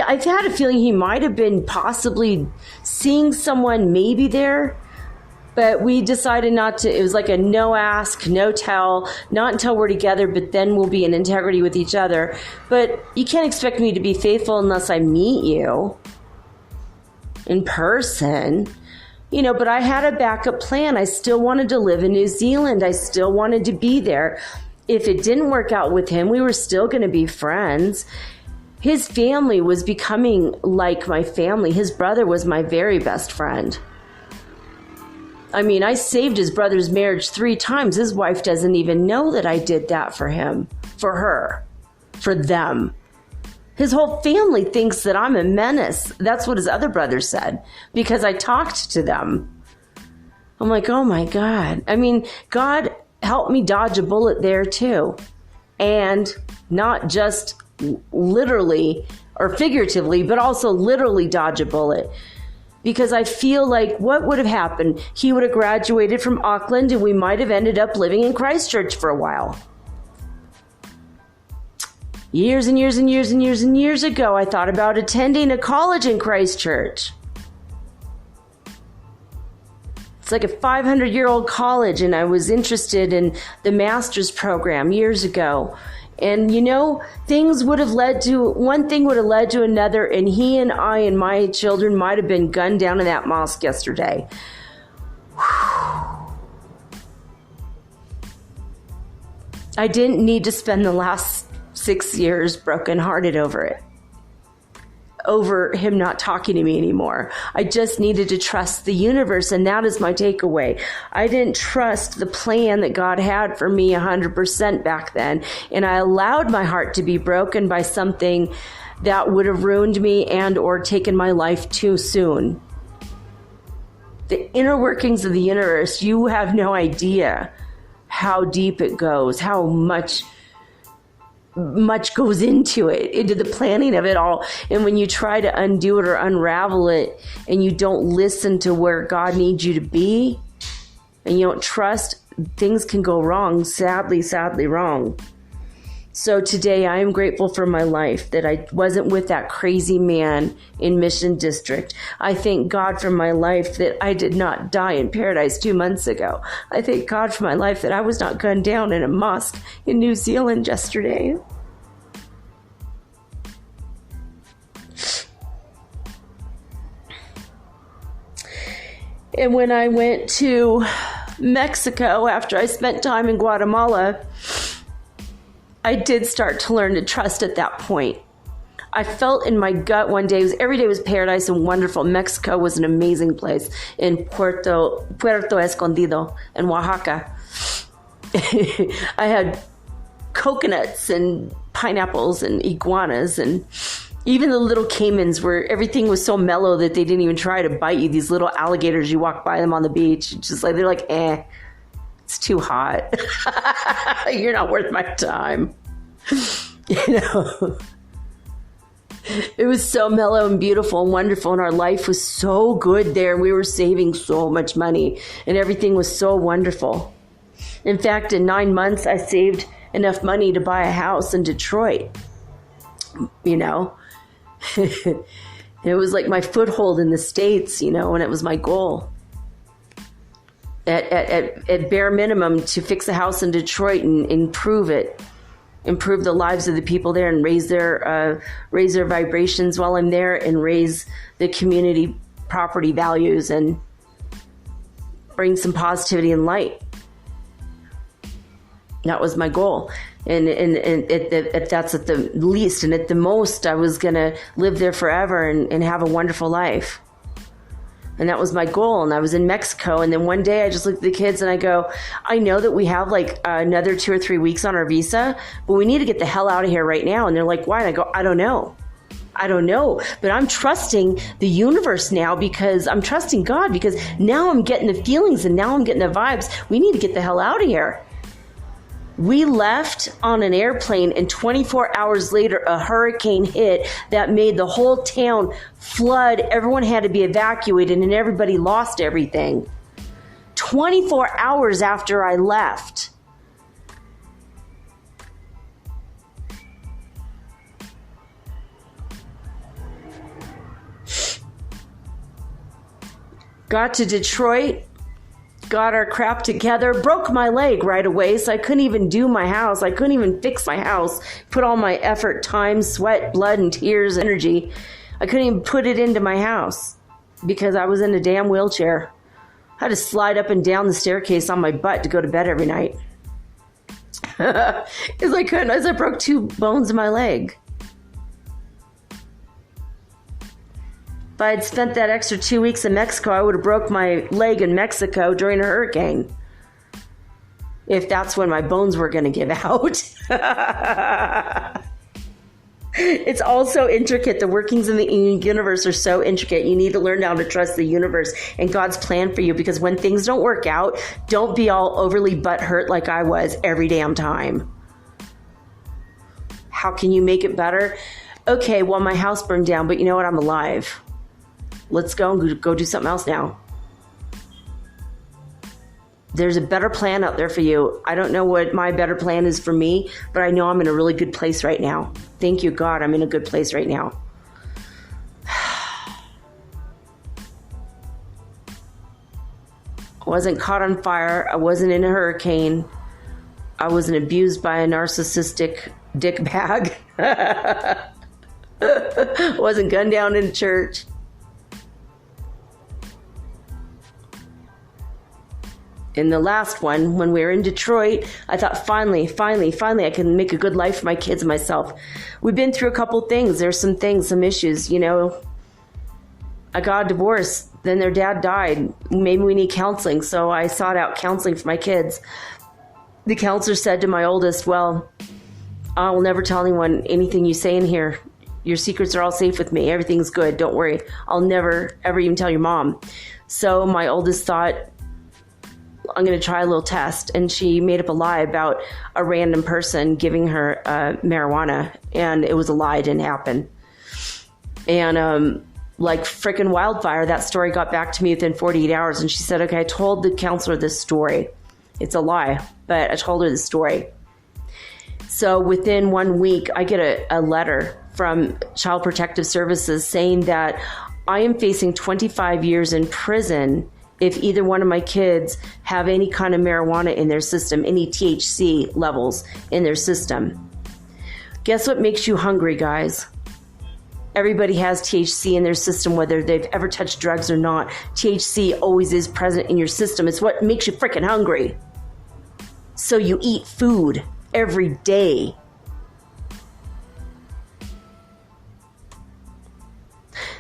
I've had a feeling he might have been possibly seeing someone maybe there, but we decided not to. It was like a no ask, no tell, not until we're together, but then we'll be in integrity with each other. But you can't expect me to be faithful unless I meet you in person. But I had a backup plan. I still wanted to live in New Zealand. I still wanted to be there. If it didn't work out with him, we were still going to be friends. His family was becoming like my family. His brother was my very best friend. I saved his brother's marriage 3 times. His wife doesn't even know that I did that for him, for her, for them. His whole family thinks that I'm a menace. That's what his other brother said, because I talked to them. I'm like, oh my God. God helped me dodge a bullet there too. And not just literally or figuratively, but also literally dodge a bullet. Because I feel like what would have happened? He would have graduated from Auckland and we might have ended up living in Christchurch for a while. Years and years and years and years and years ago, I thought about attending a college in Christchurch. It's like a 500-year-old college, and I was interested in the master's program years ago. And, things would have led to, one thing would have led to another, and he and I and my children might have been gunned down in that mosque yesterday. I didn't need to spend the last 6 years brokenhearted over him not talking to me anymore. I just needed to trust the universe, and that is my takeaway. I didn't trust the plan that God had for me 100% back then, and I allowed my heart to be broken by something that would have ruined me and or taken my life too soon. The inner workings of the universe, you have no idea how deep it goes, how much goes into the planning of it all. And when you try to undo it or unravel it and you don't listen to where God needs you to be and you don't trust, things can go wrong, sadly wrong. So today I am grateful for my life, that I wasn't with that crazy man in Mission District. I thank God for my life that I did not die in paradise 2 months ago. I thank God for my life that I was not gunned down in a mosque in New Zealand yesterday. And when I went to Mexico after I spent time in Guatemala, I did start to learn to trust at that point. I felt in my gut one day, every day was paradise and wonderful. Mexico was an amazing place in Puerto Escondido in Oaxaca. I had coconuts and pineapples and iguanas, and even the little caimans, where everything was so mellow that they didn't even try to bite you. These little alligators, you walk by them on the beach, they're like, it's too hot. You're not worth my time. It was so mellow and beautiful and wonderful, and our life was so good there. We were saving so much money, and everything was so wonderful. In fact, in 9 months, I saved enough money to buy a house in Detroit. It was like my foothold in the States, and it was my goal. At bare minimum, to fix a house in Detroit and improve the lives of the people there, and raise their vibrations while I'm there, and raise the community property values, and bring some positivity and light. That was my goal. And that's at the least, and at the most, I was going to live there forever and have a wonderful life. And that was my goal. And I was in Mexico. And then one day I just looked at the kids and I go, I know that we have like another 2 or 3 weeks on our visa, but we need to get the hell out of here right now. And they're like, why? And I go, I don't know. But I'm trusting the universe now, because I'm trusting God, because now I'm getting the feelings and now I'm getting the vibes. We need to get the hell out of here. We left on an airplane, and 24 hours later, a hurricane hit that made the whole town flood. Everyone had to be evacuated, and everybody lost everything. 24 hours after I left. Got to Detroit, got our crap together, broke my leg right away, so I couldn't even do my house. I couldn't even fix my house. Put all my effort, time, sweat, blood, and tears, energy. I couldn't even put it into my house because I was in a damn wheelchair. I had to slide up and down the staircase on my butt to go to bed every night. Because I couldn't, as I broke 2 bones in my leg. If I had spent that extra 2 weeks in Mexico, I would have broke my leg in Mexico during a hurricane. If that's when my bones were going to give out. It's all so intricate. The workings in the universe are so intricate. You need to learn how to trust the universe and God's plan for you, because when things don't work out, don't be all overly butthurt like I was every damn time. How can you make it better? Okay, well, my house burned down, but you know what? I'm alive. Let's go do something else now. There's a better plan out there for you. I don't know what my better plan is for me, but I know I'm in a really good place right now. Thank you, God. I'm in a good place right now. I wasn't caught on fire. I wasn't in a hurricane. I wasn't abused by a narcissistic dick bag. I wasn't gunned down in church. In the last one, when we were in Detroit, I thought, finally, I can make a good life for my kids and myself. We've been through a couple things. There's some things, some issues, you know. I got a divorce. Then their dad died. Maybe we need counseling. So I sought out counseling for my kids. The counselor said to my oldest, well, I will never tell anyone anything you say in here. Your secrets are all safe with me. Everything's good. Don't worry. I'll never, ever even tell your mom. So my oldest thought, I'm going to try a little test. And she made up a lie about a random person giving her marijuana. And it was a lie. It didn't happen. And like freaking wildfire, that story got back to me within 48 hours. And she said, okay, I told the counselor this story. It's a lie, but I told her the story. So within 1 week, I get a letter from Child Protective Services saying that I am facing 25 years in prison if either one of my kids have any kind of marijuana in their system, any THC levels in their system. Guess what makes you hungry, guys? Everybody has THC in their system, whether they've ever touched drugs or not. THC always is present in your system. It's what makes you freaking hungry. So you eat food every day.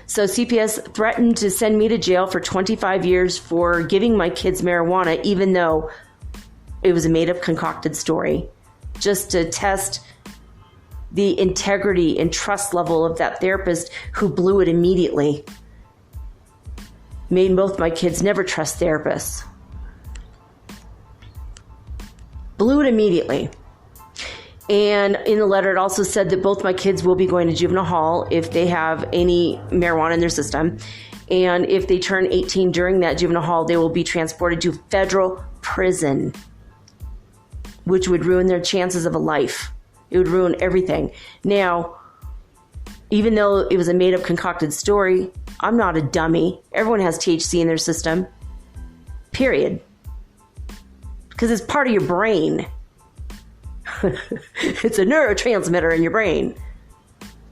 So CPS threatened to send me to jail for 25 years for giving my kids marijuana, even though it was a made-up concocted story, just to test the integrity and trust level of that therapist who blew it immediately. Made both my kids never trust therapists. Blew it immediately. And in the letter, it also said that both my kids will be going to juvenile hall if they have any marijuana in their system. And if they turn 18 during that juvenile hall, they will be transported to federal prison, which would ruin their chances of a life. It would ruin everything. Now, even though it was a made-up concocted story, I'm not a dummy. Everyone has THC in their system. Period. Because it's part of your brain. It's a neurotransmitter in your brain.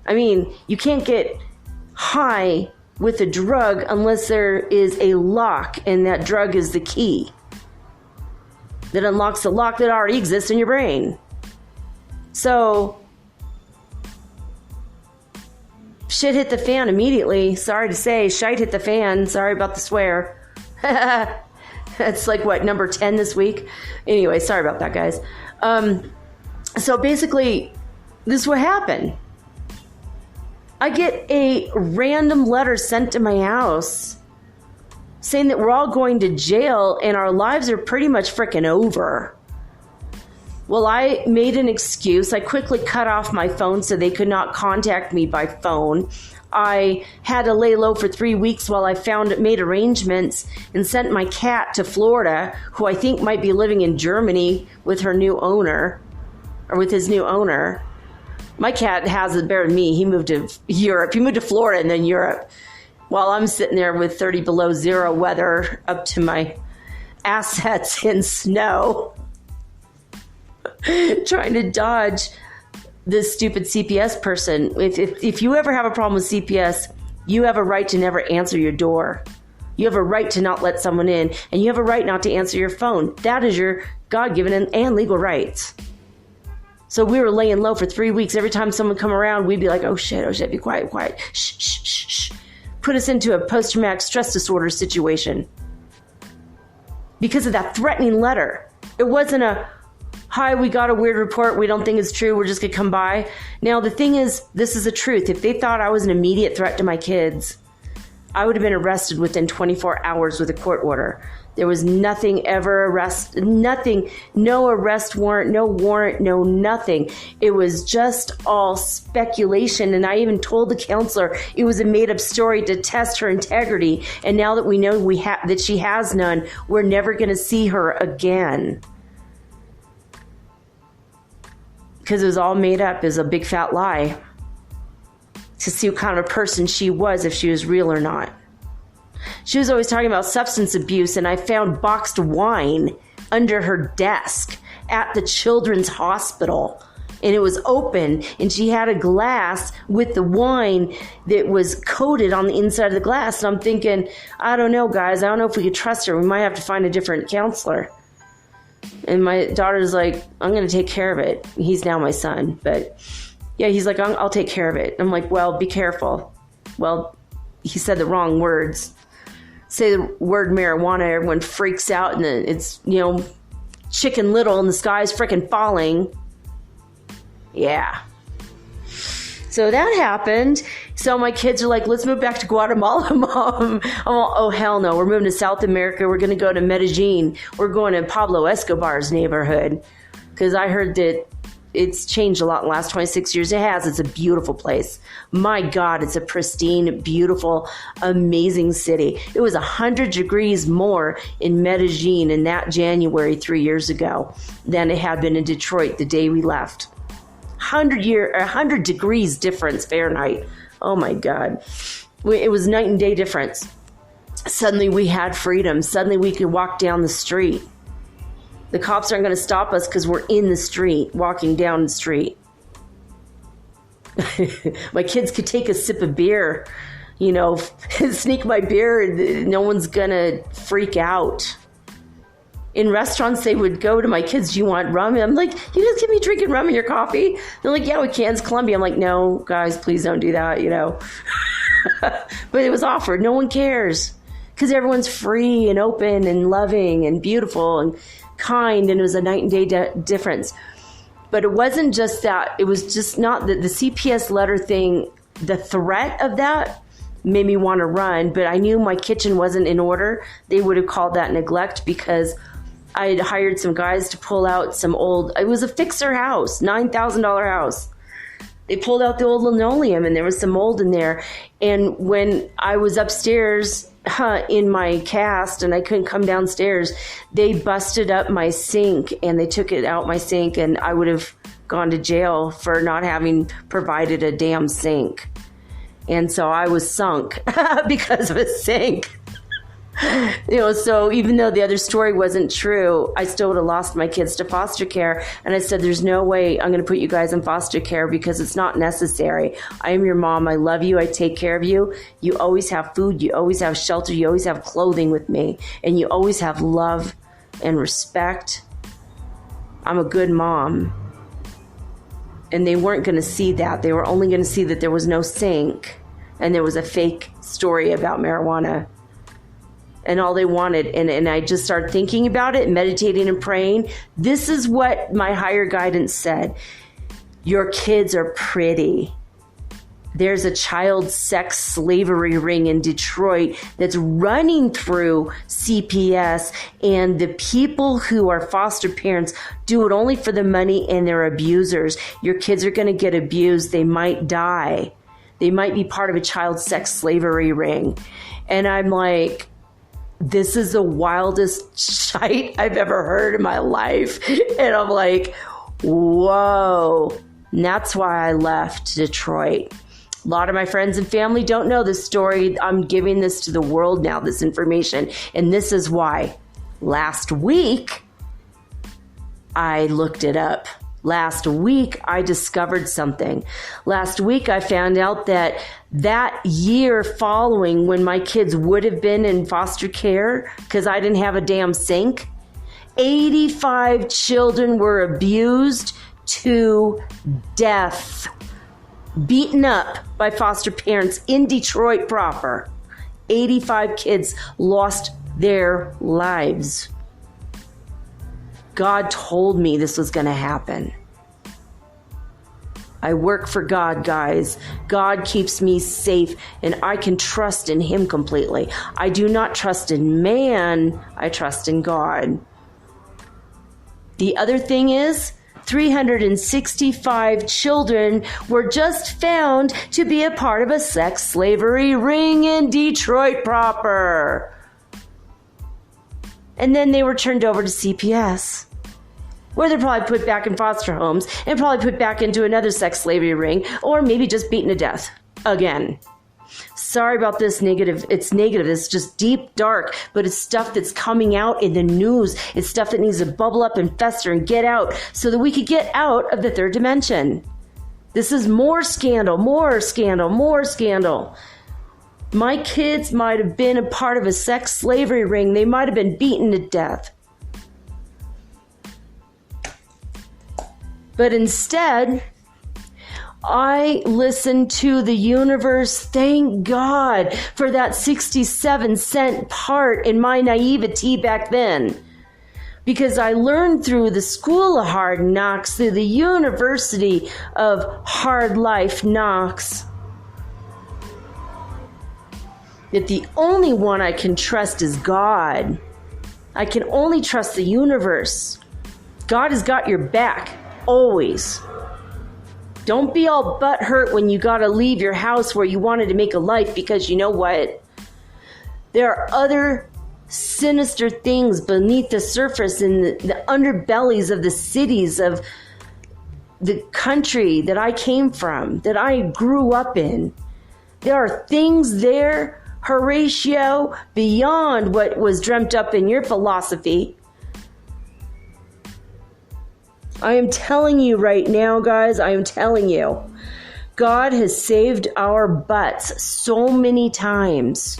I mean, you can't get high with a drug unless there is a lock, and that drug is the key that unlocks the lock that already exists in your brain. So, shit hit the fan immediately. Sorry to say, shite hit the fan. Sorry about the swear. That's like, what, number 10 this week? Anyway, sorry about that, guys. So basically, this is what happened. I get a random letter sent to my house saying that we're all going to jail and our lives are pretty much freaking over. Well, I made an excuse. I quickly cut off my phone so they could not contact me by phone. I had to lay low for 3 weeks while I made arrangements and sent my cat to Florida, who I think might be living in Germany with her new owner, or with his new owner. My cat has it better than me. He moved to Europe. He moved to Florida and then Europe. While I'm sitting there with 30 below zero weather up to my assets in snow, trying to dodge this stupid CPS person. If you ever have a problem with CPS, you have a right to never answer your door. You have a right to not let someone in, and you have a right not to answer your phone. That is your God-given and legal rights. So we were laying low for 3 weeks. Every time someone come around, we'd be like, oh shit, be quiet, shh, shh, shh, shh. Put us into a post-traumatic stress disorder situation. Because of that threatening letter. It wasn't a, hi, we got a weird report, we don't think it's true, we're just going to come by. Now, the thing is, this is the truth. If they thought I was an immediate threat to my kids, I would have been arrested within 24 hours with a court order. There was nothing nothing, no arrest warrant, no nothing. It was just all speculation. And I even told the counselor it was a made up story to test her integrity. And now that we know that she has none, we're never going to see her again. Because it was all made up as a big fat lie to see what kind of a person she was, if she was real or not. She was always talking about substance abuse, and I found boxed wine under her desk at the children's hospital. And it was open, and she had a glass with the wine that was coated on the inside of the glass. And I'm thinking, I don't know, guys. I don't know if we could trust her. We might have to find a different counselor. And my daughter's like, I'm going to take care of it. He's now my son. But yeah, he's like, I'll take care of it. I'm like, well, be careful. Well, he said the wrong words. Say the word marijuana, everyone freaks out, and then it's, Chicken Little and the sky's freaking falling. Yeah. So that happened. So my kids are like, let's move back to Guatemala, Mom. Oh, hell no. We're moving to South America. We're going to go to Medellin. We're going to Pablo Escobar's neighborhood. Because I heard that it's changed a lot in the last 26 years. It has. It's a beautiful place. My God, it's a pristine, beautiful, amazing city. It was 100 degrees more in Medellin in that January 3 years ago than it had been in Detroit the day we left. 100 degrees difference Fahrenheit. Oh my God. It was night and day difference. Suddenly we had freedom. Suddenly we could walk down the street. The cops aren't going to stop us because we're in the street, walking down the street. My kids could take a sip of beer, sneak my beer, and no one's going to freak out. In restaurants, they would go to my kids, do you want rum? And I'm like, you just give me drinking rum in your coffee? They're like, yeah, we can. It's Columbia. I'm like, no, guys, please don't do that, But it was offered. No one cares because everyone's free and open and loving and beautiful and kind, and it was a night and day difference. But it wasn't just that. It was just not the CPS letter thing. The threat of that made me want to run, but I knew my kitchen wasn't in order. They would have called that neglect because I had hired some guys to pull out some old, it was a fixer house, $9,000 house. They pulled out the old linoleum and there was some mold in there. And when I was upstairs in my cast and I couldn't come downstairs, they busted up my sink and they took it out my sink, and I would have gone to jail for not having provided a damn sink. And so I was sunk because of a sink. So even though the other story wasn't true, I still would have lost my kids to foster care. And I said, there's no way I'm going to put you guys in foster care because it's not necessary. I am your mom. I love you. I take care of you. You always have food. You always have shelter. You always have clothing with me. And you always have love and respect. I'm a good mom. And they weren't going to see that. They were only going to see that there was no sink and there was a fake story about marijuana. And all they wanted, and I just started thinking about it, meditating and praying. This is what my higher guidance said. Your kids are pretty. There's a child sex slavery ring in Detroit that's running through CPS, and the people who are foster parents do it only for the money, and they're abusers. Your kids are going to get abused. They might die. they might be part of a child sex slavery ring. And I'm like, this is the wildest shite I've ever heard in my life. And I'm like, whoa. And that's why I left Detroit. A lot of my friends and family don't know this story. I'm giving this to the world now, this information. And this is why. Last week, I looked it up. Last week, I discovered something. Last week, I found out that year following when my kids would have been in foster care, because I didn't have a damn sink, 85 children were abused to death, beaten up by foster parents in Detroit proper. 85 kids lost their lives. God told me this was going to happen. I work for God, guys. God keeps me safe, and I can trust in Him completely. I do not trust in man. I trust in God. The other thing is, 365 children were just found to be a part of a sex slavery ring in Detroit proper. And then they were turned over to CPS, where they're probably put back in foster homes and probably put back into another sex slavery ring, or maybe just beaten to death again. Sorry about this negative. It's negative. It's just deep, dark, but it's stuff that's coming out in the news. It's stuff that needs to bubble up and fester and get out so that we could get out of the third dimension. This is more scandal, more scandal, more scandal. My kids might have been a part of a sex slavery ring. They might have been beaten to death. But instead, I listened to the universe. Thank God for that 67-cent part in my naivety back then. Because I learned through the School of Hard Knocks, through the University of Hard Life Knocks, that the only one I can trust is God. I can only trust the universe. God has got your back, always. Don't be all butthurt when you gotta leave your house where you wanted to make a life, because you know what? There are other sinister things beneath the surface in the underbellies of the cities of the country that I came from, that I grew up in. There are things there, Horatio, beyond what was dreamt up in your philosophy. I am telling you right now, guys, I am telling you, God has saved our butts so many times.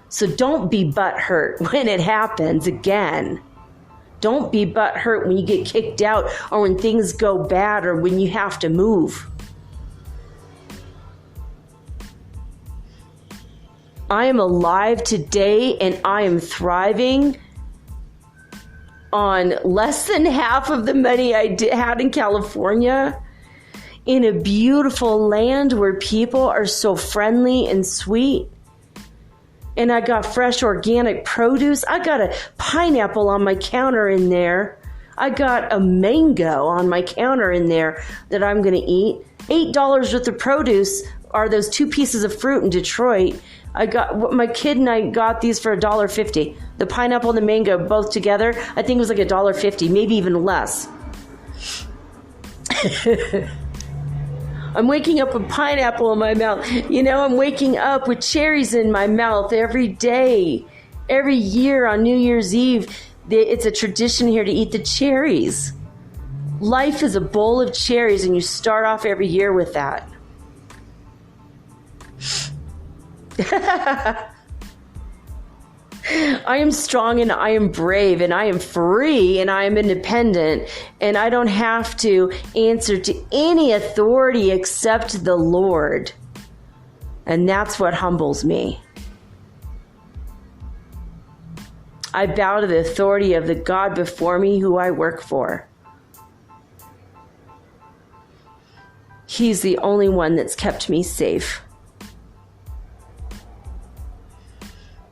So don't be butthurt when it happens again. Don't be butthurt when you get kicked out, or when things go bad, or when you have to move. I am alive today, and I am thriving on less than half of the money I had in California, in a beautiful land where people are so friendly and sweet. And I got fresh organic produce. I got a pineapple on my counter in there. I got a mango on my counter in there that I'm going to eat. $8 worth of produce are those 2 pieces of fruit in Detroit. My kid and I got these for $1.50. The pineapple and the mango both together, I think it was like $1.50, maybe even less. I'm waking up with pineapple in my mouth. You know, I'm waking up with cherries in my mouth every day. Every year on New Year's Eve, it's a tradition here to eat the cherries. Life is a bowl of cherries, and you start off every year with that. I am strong, and I am brave, and I am free, and I am independent, and I don't have to answer to any authority except the Lord. And that's what humbles me. I bow to the authority of the God before me who I work for. He's the only one that's kept me safe.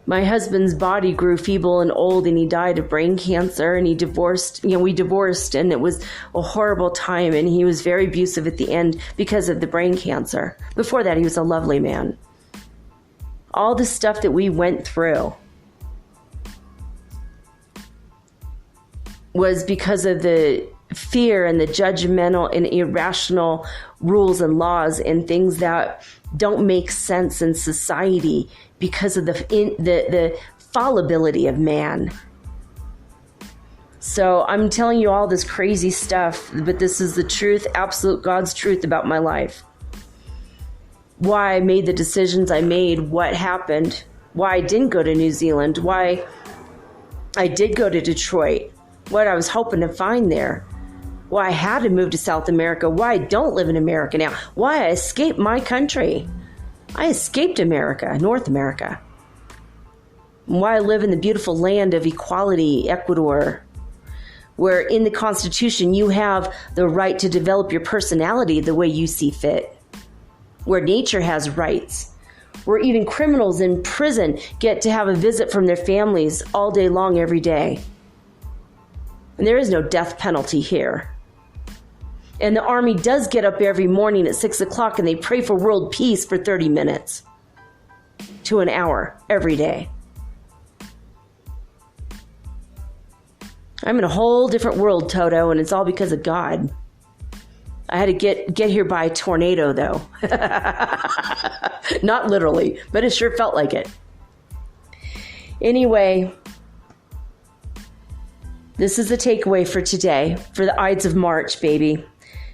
My husband's body grew feeble and old, and he died of brain cancer, and he divorced. We divorced, and it was a horrible time, and he was very abusive at the end because of the brain cancer. Before that, he was a lovely man. All the stuff that we went through was because of the fear and the judgmental and irrational rules and laws and things that don't make sense in society because of the fallibility of man. So I'm telling you all this crazy stuff, but this is the truth, absolute God's truth about my life. Why I made the decisions I made, what happened, why I didn't go to New Zealand, why I did go to Detroit, what I was hoping to find there, why I had to move to South America, why I don't live in America now, why I escaped my country. I escaped America, North America. And why I live in the beautiful land of equality, Ecuador, where in the Constitution you have the right to develop your personality the way you see fit, where nature has rights, where even criminals in prison get to have a visit from their families all day long, every day. And there is no death penalty here. And the Army does get up every morning at 6 o'clock and they pray for world peace for 30 minutes to an hour every day. I'm in a whole different world, Toto, and it's all because of God. I had to get here by a tornado, though. Not literally, but it sure felt like it. Anyway, this is the takeaway for today, for the Ides of March, baby.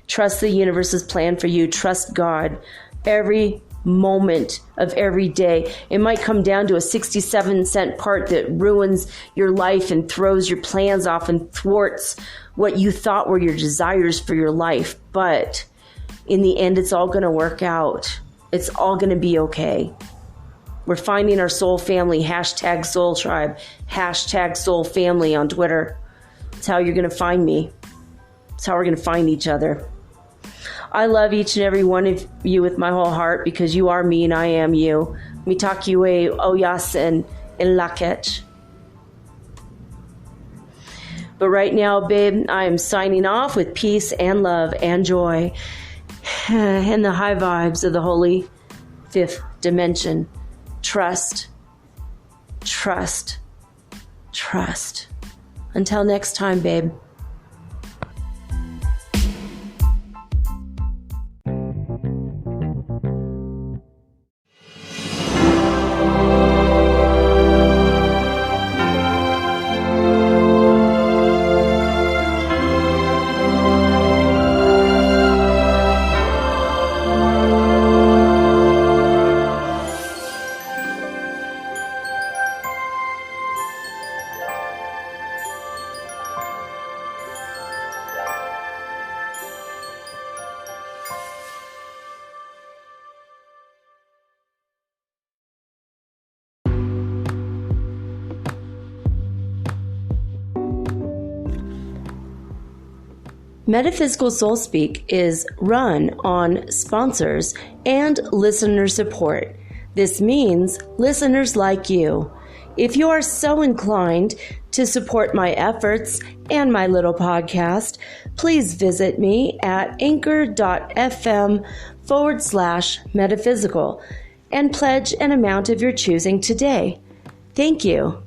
Trust the universe's plan for you. Trust God. Every moment of every day. It might come down to a 67-cent part that ruins your life and throws your plans off and thwarts what you thought were your desires for your life. But in the end, it's all going to work out. It's all going to be okay. We're finding our soul family, hashtag soul tribe, hashtag soul family on Twitter. It's how you're going to find me. It's how we're going to find each other. I love each and every one of you with my whole heart because you are me and I am you. Mitakiwe Oyasin in Lakech. But right now, babe, I am signing off with peace and love and joy and the high vibes of the holy fifth dimension. Trust, trust, trust. Until next time, babe. Metaphysical Soul Speak is run on sponsors and listener support. This means listeners like you. If you are so inclined to support my efforts and my little podcast, please visit me at anchor.fm/metaphysical and pledge an amount of your choosing today. Thank you.